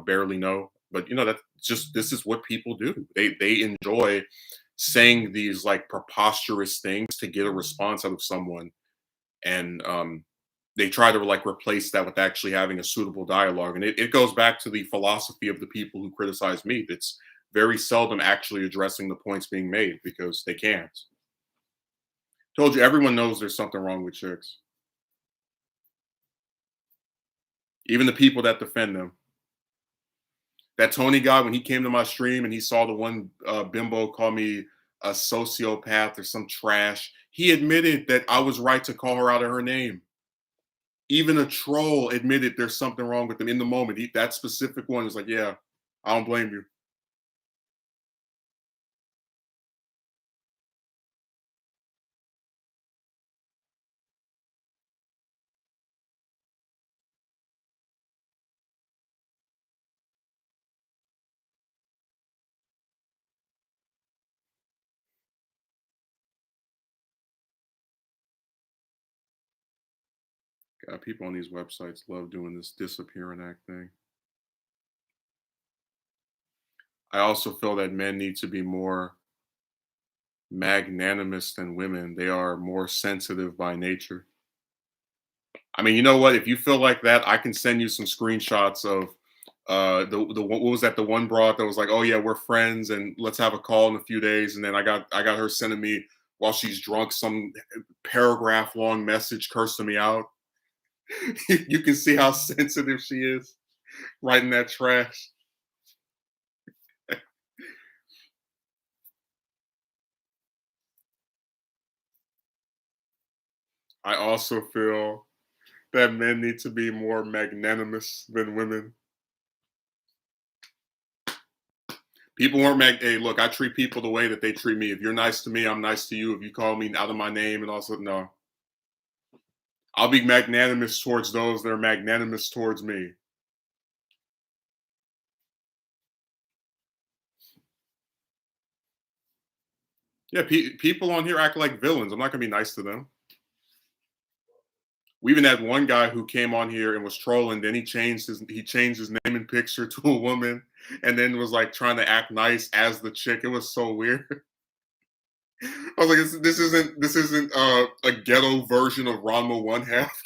barely know. But that's just this is what people do. They enjoy saying these like preposterous things to get a response out of someone, and they try to like replace that with actually having a suitable dialogue. And it goes back to the philosophy of the people who criticize me. It's very seldom actually addressing the points being made because they can't. Told you everyone knows there's something wrong with chicks. Even the people that defend them. That Tony guy, when he came to my stream and he saw the one bimbo call me a sociopath or some trash, he admitted that I was right to call her out of her name. Even a troll admitted there's something wrong with them in the moment. That specific one is like, yeah, I don't blame you. God, people on these websites love doing this disappearing act thing. I also feel that men need to be more magnanimous than women. They are more sensitive by nature. I mean, you know what? If you feel like that, I can send you some screenshots of what was that, the one broad that was like, oh yeah, we're friends and let's have a call in a few days, and then I got her sending me while she's drunk some paragraph long message cursing me out. You can see how sensitive she is writing that trash. I also feel that men need to be more magnanimous than women. People weren't hey, look, I treat people the way that they treat me. If you're nice to me, I'm nice to you. If you call me out of my name and also no. I'll be magnanimous towards those that are magnanimous towards me. Yeah, people on here act like villains. I'm not gonna be nice to them. We even had one guy who came on here and was trolling. Then he changed his name and picture to a woman, and then was like trying to act nice as the chick. It was so weird. I was like, this isn't a ghetto version of Ranma One Half.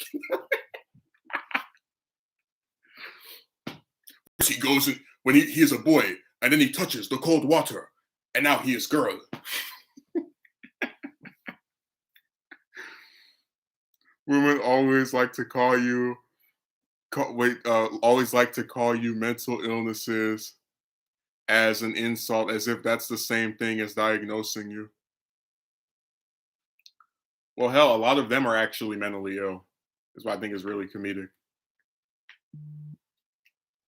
He goes in when he is a boy, and then he touches the cold water, and now he is girl. Women always like to call you always like to call you mental illnesses as an insult, as if that's the same thing as diagnosing you. Well, hell, a lot of them are actually mentally ill. Is what I think is really comedic.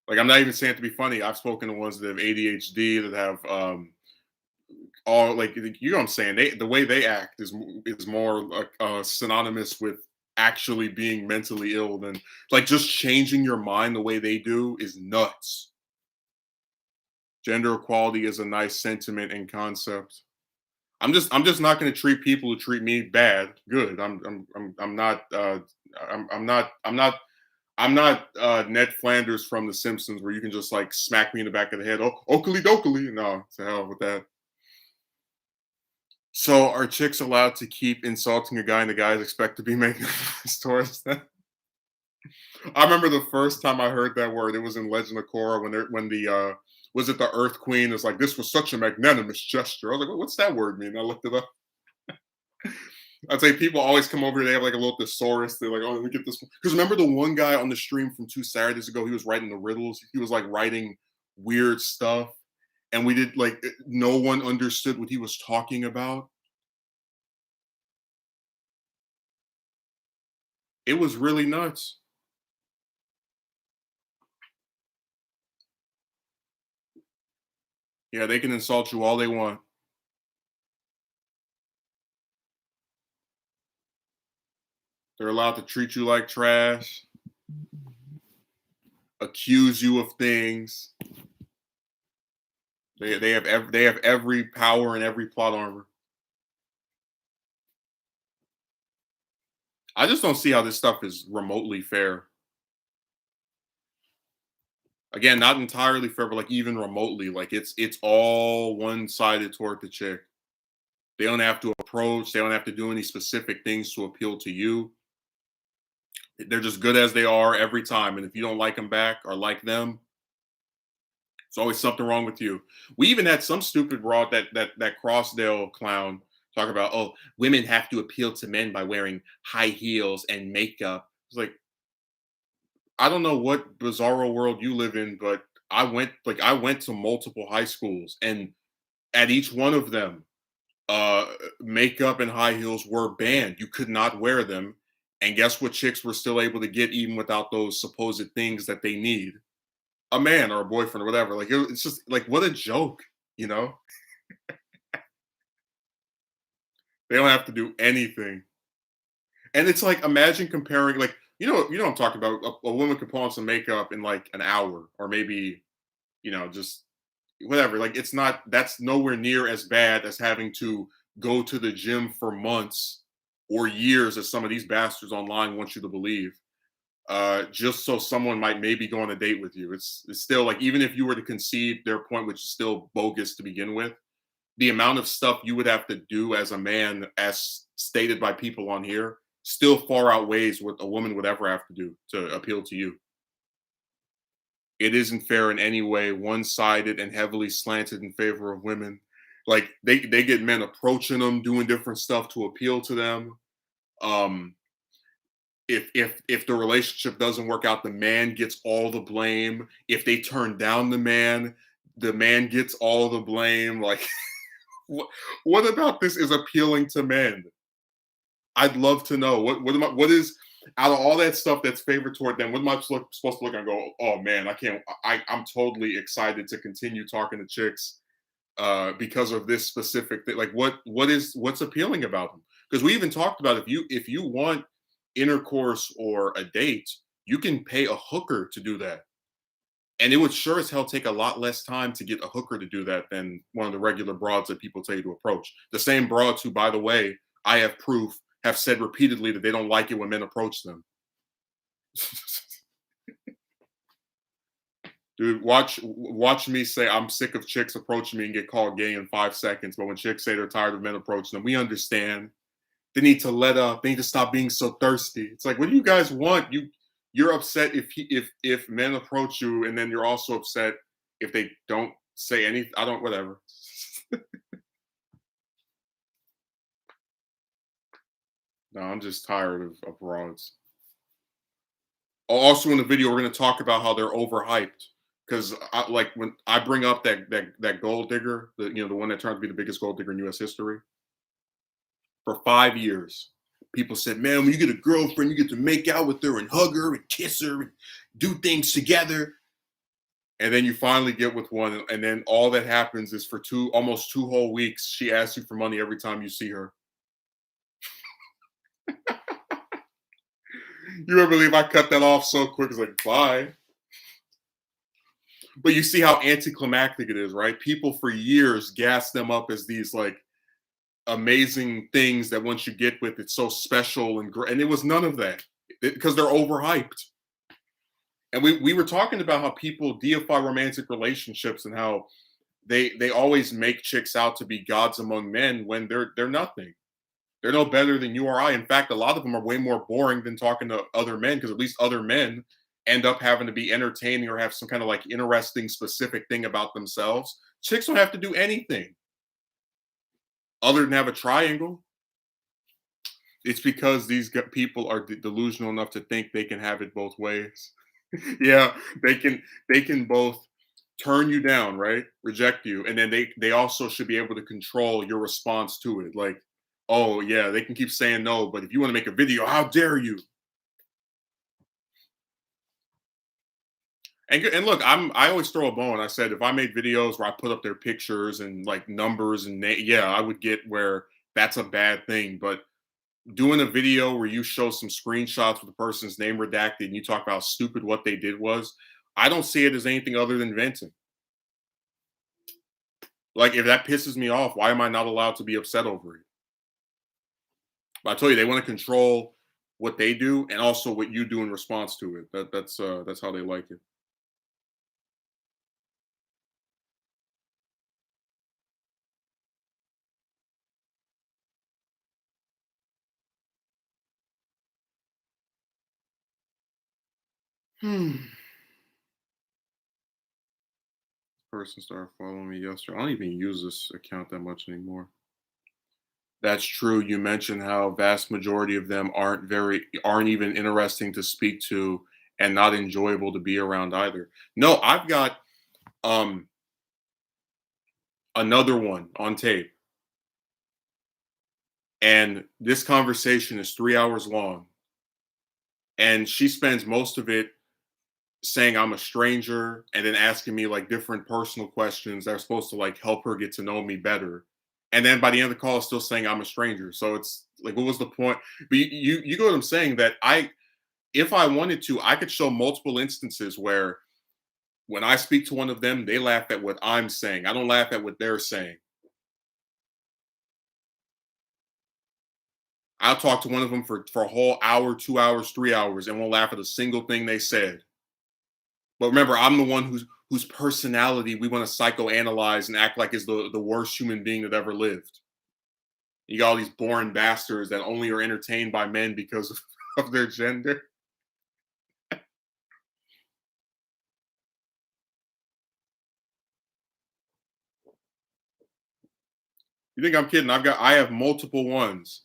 Like, I'm not even saying it to be funny. I've spoken to ones that have ADHD, that have all like, you know what I'm saying. The way they act is more like synonymous with actually being mentally ill than like just changing your mind the way they do is nuts. Gender equality is a nice sentiment and concept. I'm just not going to treat people who treat me bad good. I'm not I'm not Ned Flanders from The Simpsons where you can just like smack me in the back of the head. Oh, Oakley dokley. No, to hell with that. So are chicks allowed to keep insulting a guy and the guys expect to be making towards them? I remember the first time I heard that word, it was in Legend of Korra when the was it the Earth Queen is like, this was such a magnanimous gesture. I was like, what's that word mean? I looked it up. I'd say people always come over, they have like a little thesaurus. They're like, oh, let me get this one. Because remember the one guy on the stream from 2 Saturdays ago, he was writing the riddles. He was like writing weird stuff. And we did like no one understood what he was talking about. It was really nuts. Yeah, they can insult you all they want. They're allowed to treat you like trash, accuse you of things. They have every power and every plot armor. I just don't see how this stuff is remotely fair. Again, not entirely fair, but like even remotely, like it's all one sided toward the chick. They don't have to approach. They don't have to do any specific things to appeal to you. They're just good as they are every time. And if you don't like them back or like them, it's always something wrong with you. We even had some stupid broad that Crossdale clown talk about, oh, women have to appeal to men by wearing high heels and makeup. It's like I don't know what bizarro world you live in, but I went to multiple high schools, and at each one of them, uh, makeup and high heels were banned. You could not wear them. And guess what? Chicks were still able to get even without those supposed things that they need. A man or a boyfriend or whatever. Like it's just like what a joke, you know? They don't have to do anything. And it's like imagine comparing like you know what I'm talking about. A woman could put on some makeup in like an hour or maybe just whatever. Like it's not that's nowhere near as bad as having to go to the gym for months or years as some of these bastards online want you to believe. Just so someone might maybe go on a date with you. It's still like even if you were to concede their point, which is still bogus to begin with, the amount of stuff you would have to do as a man, as stated by people on here, still far outweighs what a woman would ever have to do to appeal to you. It isn't fair in any way, one-sided and heavily slanted in favor of women. Like they get men approaching them, doing different stuff to appeal to them. Um, if the relationship doesn't work out, the man gets all the blame. If they turn down the man gets all the blame. Like what, what about this is appealing to men? I'd love to know what is out of all that stuff that's favored toward them. What am I supposed to look and go? Oh man, I can't. I'm totally excited to continue talking to chicks because of this specific thing. Like what's appealing about them? Because we even talked about if you want intercourse or a date, you can pay a hooker to do that. And it would sure as hell take a lot less time to get a hooker to do that than one of the regular broads that people tell you to approach. The same broads who, by the way, I have proof have said repeatedly that they don't like it when men approach them. Dude, watch me say I'm sick of chicks approaching me and get called gay in 5 seconds. But when chicks say they're tired of men approaching them, we understand. They need to let up. They need to stop being so thirsty. It's like, what do you guys want? You're upset if men approach you, and then you're also upset if they don't say anything. I don't whatever. No, I'm just tired of broads. Also, in the video, we're going to talk about how they're overhyped because, like, when I bring up that gold digger, the one that turned to be the biggest gold digger in U.S. history, for 5 years, people said, "Man, when you get a girlfriend, you get to make out with her and hug her and kiss her and do things together." And then you finally get with one, and then all that happens is for almost 2 whole weeks, she asks you for money every time you see her. You better believe I cut that off so quick. It's like, bye. But you see how anticlimactic it is, right? People for years gas them up as these like amazing things that once you get with, it's so special and great. And it was none of that because they're overhyped. And we were talking about how people deify romantic relationships and how they always make chicks out to be gods among men when they're nothing. They're no better than you or I. In fact, a lot of them are way more boring than talking to other men because at least other men end up having to be entertaining or have some kind of like interesting specific thing about themselves. Chicks don't have to do anything other than have a triangle. It's because these people are delusional enough to think they can have it both ways. Yeah, they can both turn you down, right? Reject you, and then they also should be able to control your response to it. Like, oh yeah, they can keep saying no, but if you want to make a video, how dare you? And look, I always throw a bone. I said if I made videos where I put up their pictures and like numbers and yeah, I would get where that's a bad thing. But doing a video where you show some screenshots with the person's name redacted and you talk about how stupid what they did was, I don't see it as anything other than venting. Like if that pisses me off, why am I not allowed to be upset over it? But I tell you, they want to control what they do and also what you do in response to it. That's how they like it. Hmm. Person started following me yesterday. I don't even use this account that much anymore. That's true. You mentioned how vast majority of them aren't even interesting to speak to and not enjoyable to be around either. No, I've got um another one on tape, and this conversation is 3 hours long, and she spends most of it saying I'm a stranger and then asking me like different personal questions that are supposed to like help her get to know me better. And then by the end of the call, still saying I'm a stranger. So it's like, what was the point? But you go what I'm saying that if I wanted to, I could show multiple instances where when I speak to one of them, they laugh at what I'm saying. I don't laugh at what they're saying. I'll talk to one of them for a whole hour, 2 hours, 3 hours, and won't laugh at a single thing they said. But remember, I'm the one whose personality we want to psychoanalyze and act like is the worst human being that ever lived. You got all these boring bastards that only are entertained by men because of their gender. You think I'm kidding? I have multiple ones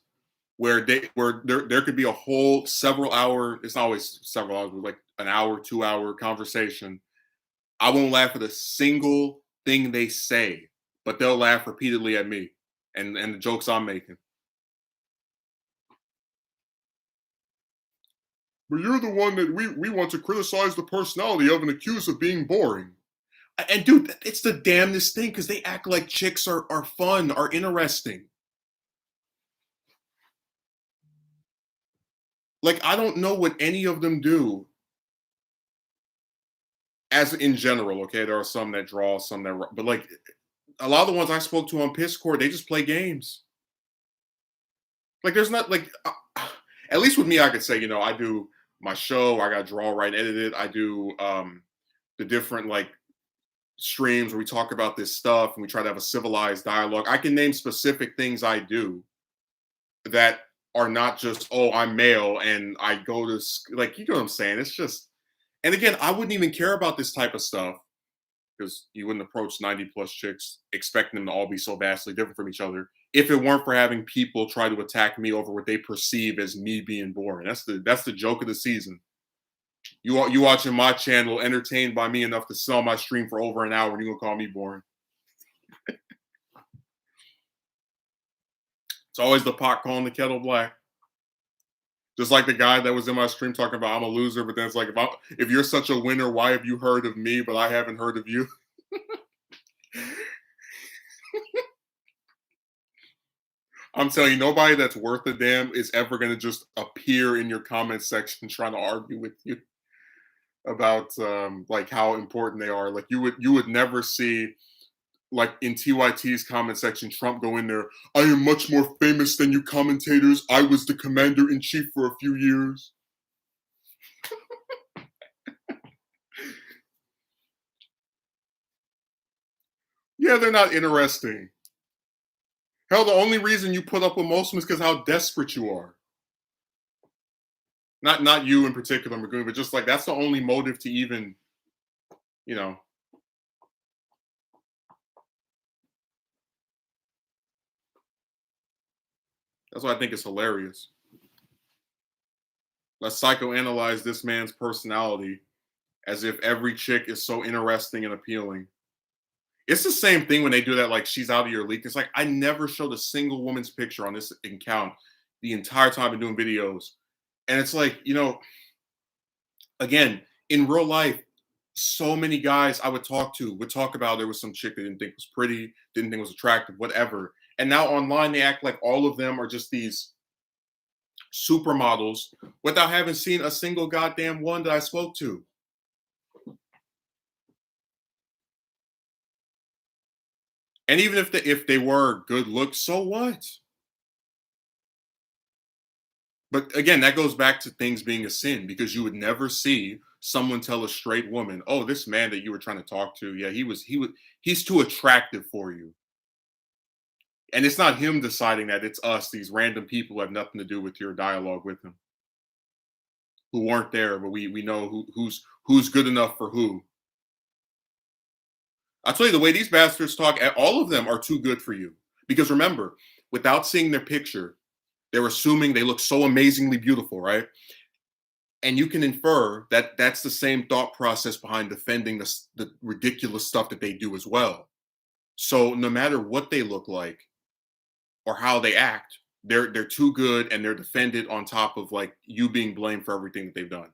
where there could be a whole several hour. It's not always several hours, but like an hour, 2 hour conversation. I won't laugh at a single thing they say, but they'll laugh repeatedly at me and the jokes I'm making. But you're the one that we want to criticize the personality of and accuse of being boring. And dude, it's the damnedest thing because they act like chicks are fun, are interesting. Like I don't know what any of them do as in general. Okay, there are some that draw, some that, but like a lot of the ones I spoke to on Piscord, they just play games. Like there's not like, at least with me, I could say I do my show. I got draw, write, edit it. I do the different like streams where we talk about this stuff and we try to have a civilized dialogue. I can name specific things I do that are not just, oh, I'm male and I go to like, you know what I'm saying? It's just, and again, I wouldn't even care about this type of stuff because you wouldn't approach 90 plus chicks expecting them to all be so vastly different from each other if it weren't for having people try to attack me over what they perceive as me being boring. That's the joke of the season. You watching my channel, entertained by me enough to sell my stream for over an hour, and you gonna call me boring? It's always the pot calling the kettle black. Just like the guy that was in my stream talking about I'm a loser, but then it's like if you're such a winner, why have you heard of me, but I haven't heard of you? I'm telling you, nobody that's worth a damn is ever gonna just appear in your comment section trying to argue with you about like how important they are. Like you would never see like in TYT's comment section, Trump go in there. I am much more famous than you commentators. I was the commander in chief for a few years. Yeah, they're not interesting. Hell, the only reason you put up with most of them is because how desperate you are. Not you in particular, Magoo, but just like that's the only motive to even, you know. That's why I think it's hilarious. Let's psychoanalyze this man's personality as if every chick is so interesting and appealing. It's the same thing when they do that, like she's out of your league. It's like I never showed a single woman's picture on this account the entire time I've been doing videos. And it's like, again, in real life, so many guys I would talk to would talk about there was some chick they didn't think was pretty, didn't think was attractive, whatever. And now online they act like all of them are just these supermodels without having seen a single goddamn one that I spoke to. And even if they were good looks, so what? But again, that goes back to things being a sin because you would never see someone tell a straight woman, "Oh, this man that you were trying to talk to, yeah, he's too attractive for you." And it's not him deciding that; it's us, these random people who have nothing to do with your dialogue with him, who weren't there, but we know who's good enough for who. I'll tell you the way these bastards talk, all of them are too good for you. Because remember, without seeing their picture, they're assuming they look so amazingly beautiful, right? And you can infer that that's the same thought process behind defending the ridiculous stuff that they do as well. So no matter what they look like or how they act, they're too good and they're defended on top of like you being blamed for everything that they've done.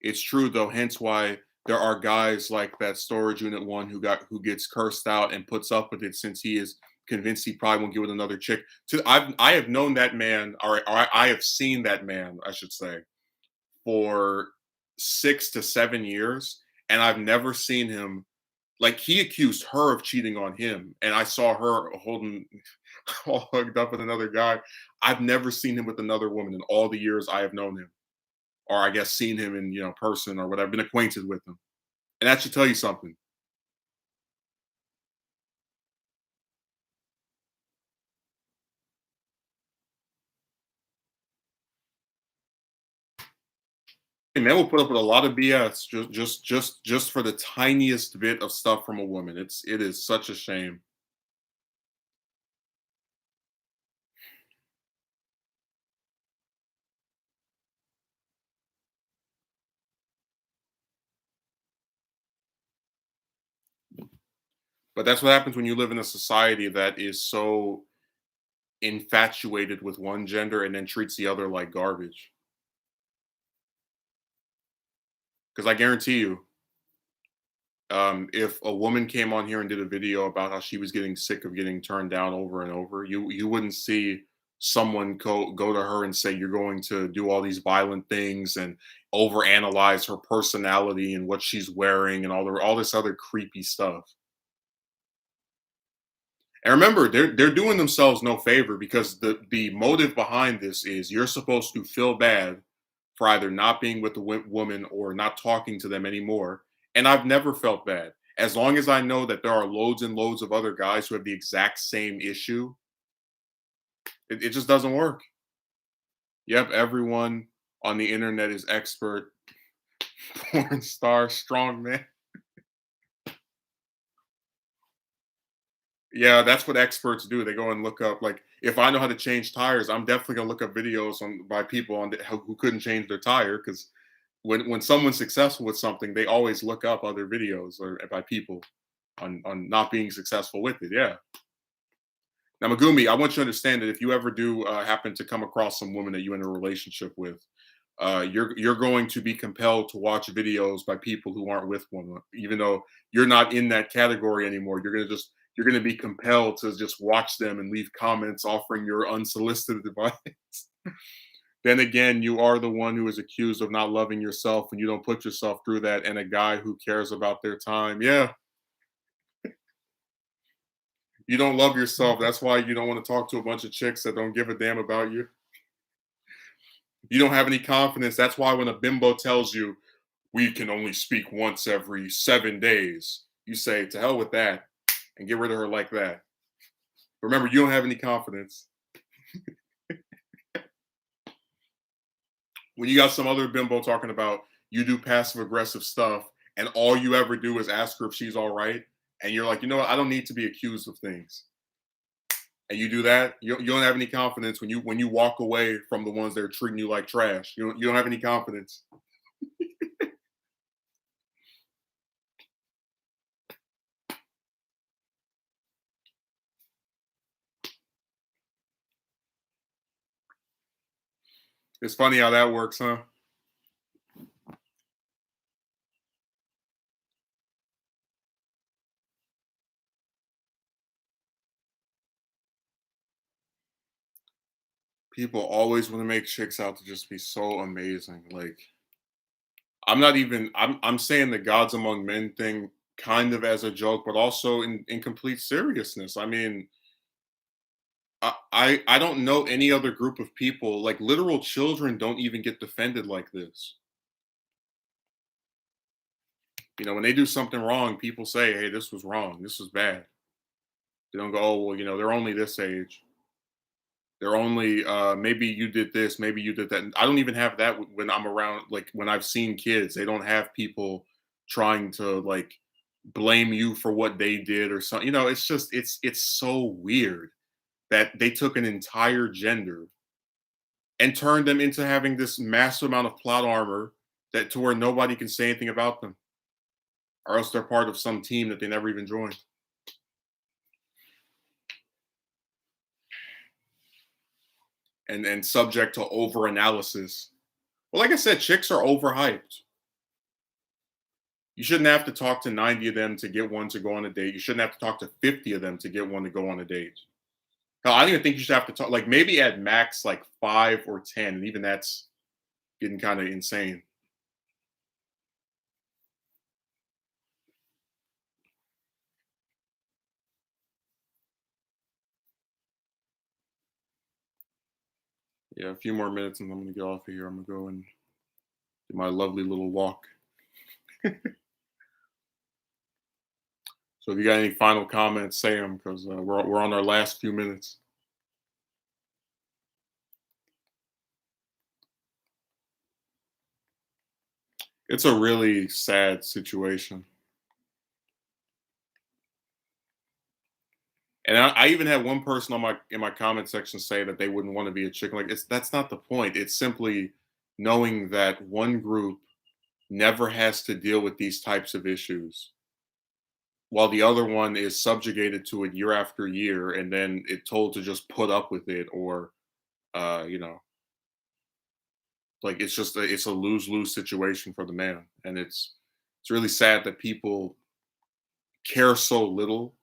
It's true though, hence why there are guys like that storage unit one who gets cursed out and puts up with it since he is convinced he probably won't get with another chick. I have known that man, or I have seen that man, I should say, for 6 to 7 years, and I've never seen him like he accused her of cheating on him, and I saw her holding all hugged up with another guy. I've never seen him with another woman in all the years I have known him, or I guess seen him in person or whatever, been acquainted with him, and that should tell you something. And men will put up with a lot of BS just for the tiniest bit of stuff from a woman. It is such a shame. But that's what happens when you live in a society that is so infatuated with one gender and then treats the other like garbage. Because I guarantee you, if a woman came on here and did a video about how she was getting sick of getting turned down over and over, you wouldn't see someone go to her and say you're going to do all these violent things and overanalyze her personality and what she's wearing and all this other creepy stuff. And remember, they're doing themselves no favor because the motive behind this is you're supposed to feel bad for either not being with the woman or not talking to them anymore. And I've never felt bad. As long as I know that there are loads and loads of other guys who have the exact same issue, it just doesn't work. Yep, everyone on the internet is expert, porn star, strong man. Yeah, that's what experts do. They go and look up, like, if I know how to change tires, I'm definitely gonna look up videos on by people who couldn't change their tire because when someone's successful with something, they always look up other videos or by people on not being successful with it. Yeah. Now, Megumi, I want you to understand that if you ever do happen to come across some woman that you're in a relationship with, you're going to be compelled to watch videos by people who aren't with one, even though you're not in that category anymore. You're going to just You're going to be compelled to just watch them and leave comments offering your unsolicited advice. Then again, you are the one who is accused of not loving yourself and you don't put yourself through that. And a guy who cares about their time. Yeah, you don't love yourself. That's why you don't want to talk to a bunch of chicks that don't give a damn about you. You don't have any confidence. That's why when a bimbo tells you, we can only speak once every 7 days, you say, to hell with that and get rid of her like that. Remember, you don't have any confidence. When you got some other bimbo talking about you do passive aggressive stuff and all you ever do is ask her if she's all right, and you're like, you know what, I don't need to be accused of things. And you do that, you don't have any confidence when you walk away from the ones that are treating you like trash. You don't have any confidence. It's funny how that works, huh? People always want to make chicks out to just be so amazing. Like I'm saying the gods among men thing kind of as a joke, but also in complete seriousness. I mean, I don't know any other group of people, like literal children don't even get defended like this. When they do something wrong, people say, hey, this was wrong, this was bad. They don't go, oh well, they're only this age. They're only maybe you did this, maybe you did that. I don't even have that when I'm around, like when I've seen kids, they don't have people trying to like blame you for what they did or something. It's just it's so weird that they took an entire gender and turned them into having this massive amount of plot armor that to where nobody can say anything about them, or else they're part of some team that they never even joined. And subject to over analysis. Well, like I said, chicks are overhyped. You shouldn't have to talk to 90 of them to get one to go on a date. You shouldn't have to talk to 50 of them to get one to go on a date. Hell, I don't even think you should have to talk, like maybe at max like 5 or 10, and even that's getting kind of insane. Yeah, a few more minutes and I'm gonna get off of here. I'm gonna go and do my lovely little walk. So if you got any final comments, say them because we're on our last few minutes. It's a really sad situation. And I even had one person on my in my comment section say that they wouldn't want to be a chicken. Like that's not the point. It's simply knowing that one group never has to deal with these types of issues, while the other one is subjugated to it year after year, and then it told to just put up with it, or uh, you know, like it's a lose lose situation for the man, and it's really sad that people care so little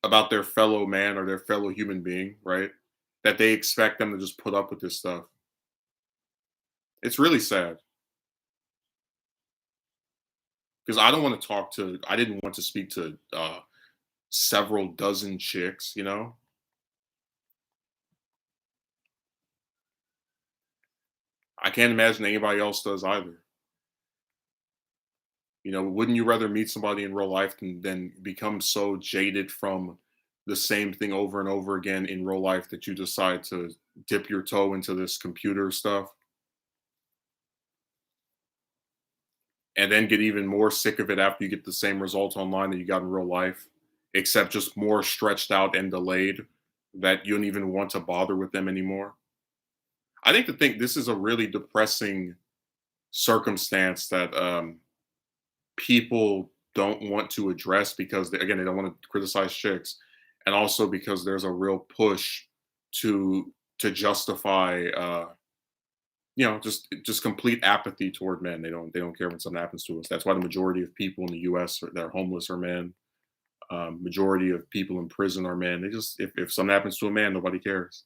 about their fellow man or their fellow human being, right? That they expect them to just put up with this stuff. It's really sad because I don't want to talk to. I didn't want to speak to several dozen chicks. I can't imagine anybody else does either. Wouldn't you rather meet somebody in real life than become so jaded from the same thing over and over again in real life that you decide to dip your toe into this computer stuff and then get even more sick of it after you get the same result online that you got in real life, except just more stretched out and delayed that you don't even want to bother with them anymore? I think this is a really depressing circumstance that people don't want to address because again they don't want to criticize chicks, and also because there's a real push to justify just complete apathy toward men. They don't care when something happens to us. That's why the majority of people in the US that are homeless are men. Majority of people in prison are men. They just if something happens to a man, nobody cares.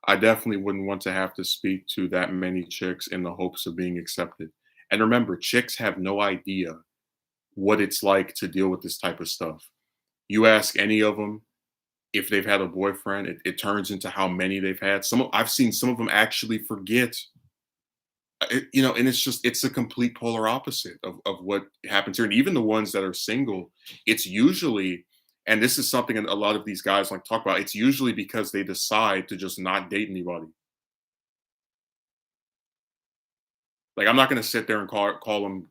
I definitely wouldn't want to have to speak to that many chicks in the hopes of being accepted. And remember, chicks have no idea what it's like to deal with this type of stuff. You ask any of them if they've had a boyfriend, it turns into how many they've had. I've seen some of them actually forget. And it's a complete polar opposite of what happens here. And even the ones that are single, it's usually, and this is something a lot of these guys like talk about. It's usually because they decide to just not date anybody. Like I'm not going to sit there and call them,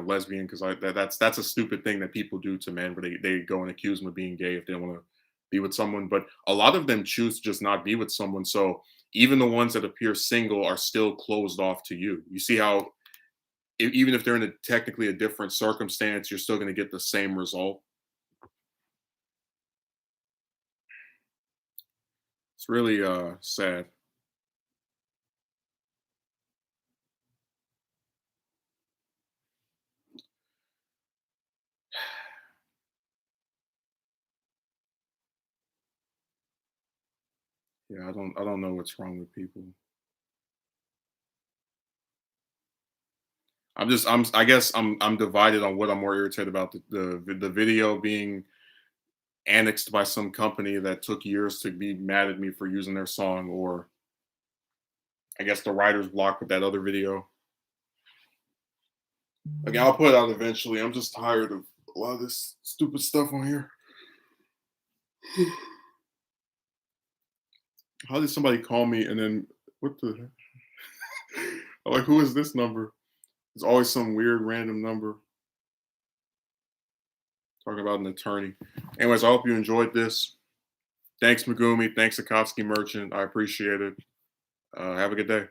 lesbian because that's a stupid thing that people do to men, where they go and accuse them of being gay if they don't want to be with someone. But a lot of them choose to just not be with someone. So even the ones that appear single are still closed off to you. You see how even if they're in technically a different circumstance, you're still going to get the same result. It's really sad. Yeah, I don't know what's wrong with people. I guess I'm divided on what I'm more irritated about, the video being annexed by some company that took years to be mad at me for using their song, or I guess the writer's block with that other video. Again, I'll put it out eventually. I'm just tired of a lot of this stupid stuff on here. How did somebody call me and then what the I'm like, who is this number? It's always some weird random number talking about an attorney. Anyways, I hope you enjoyed this. Thanks, Megumi. Thanks, Akatsuki Merchant. I appreciate it. Have a good day.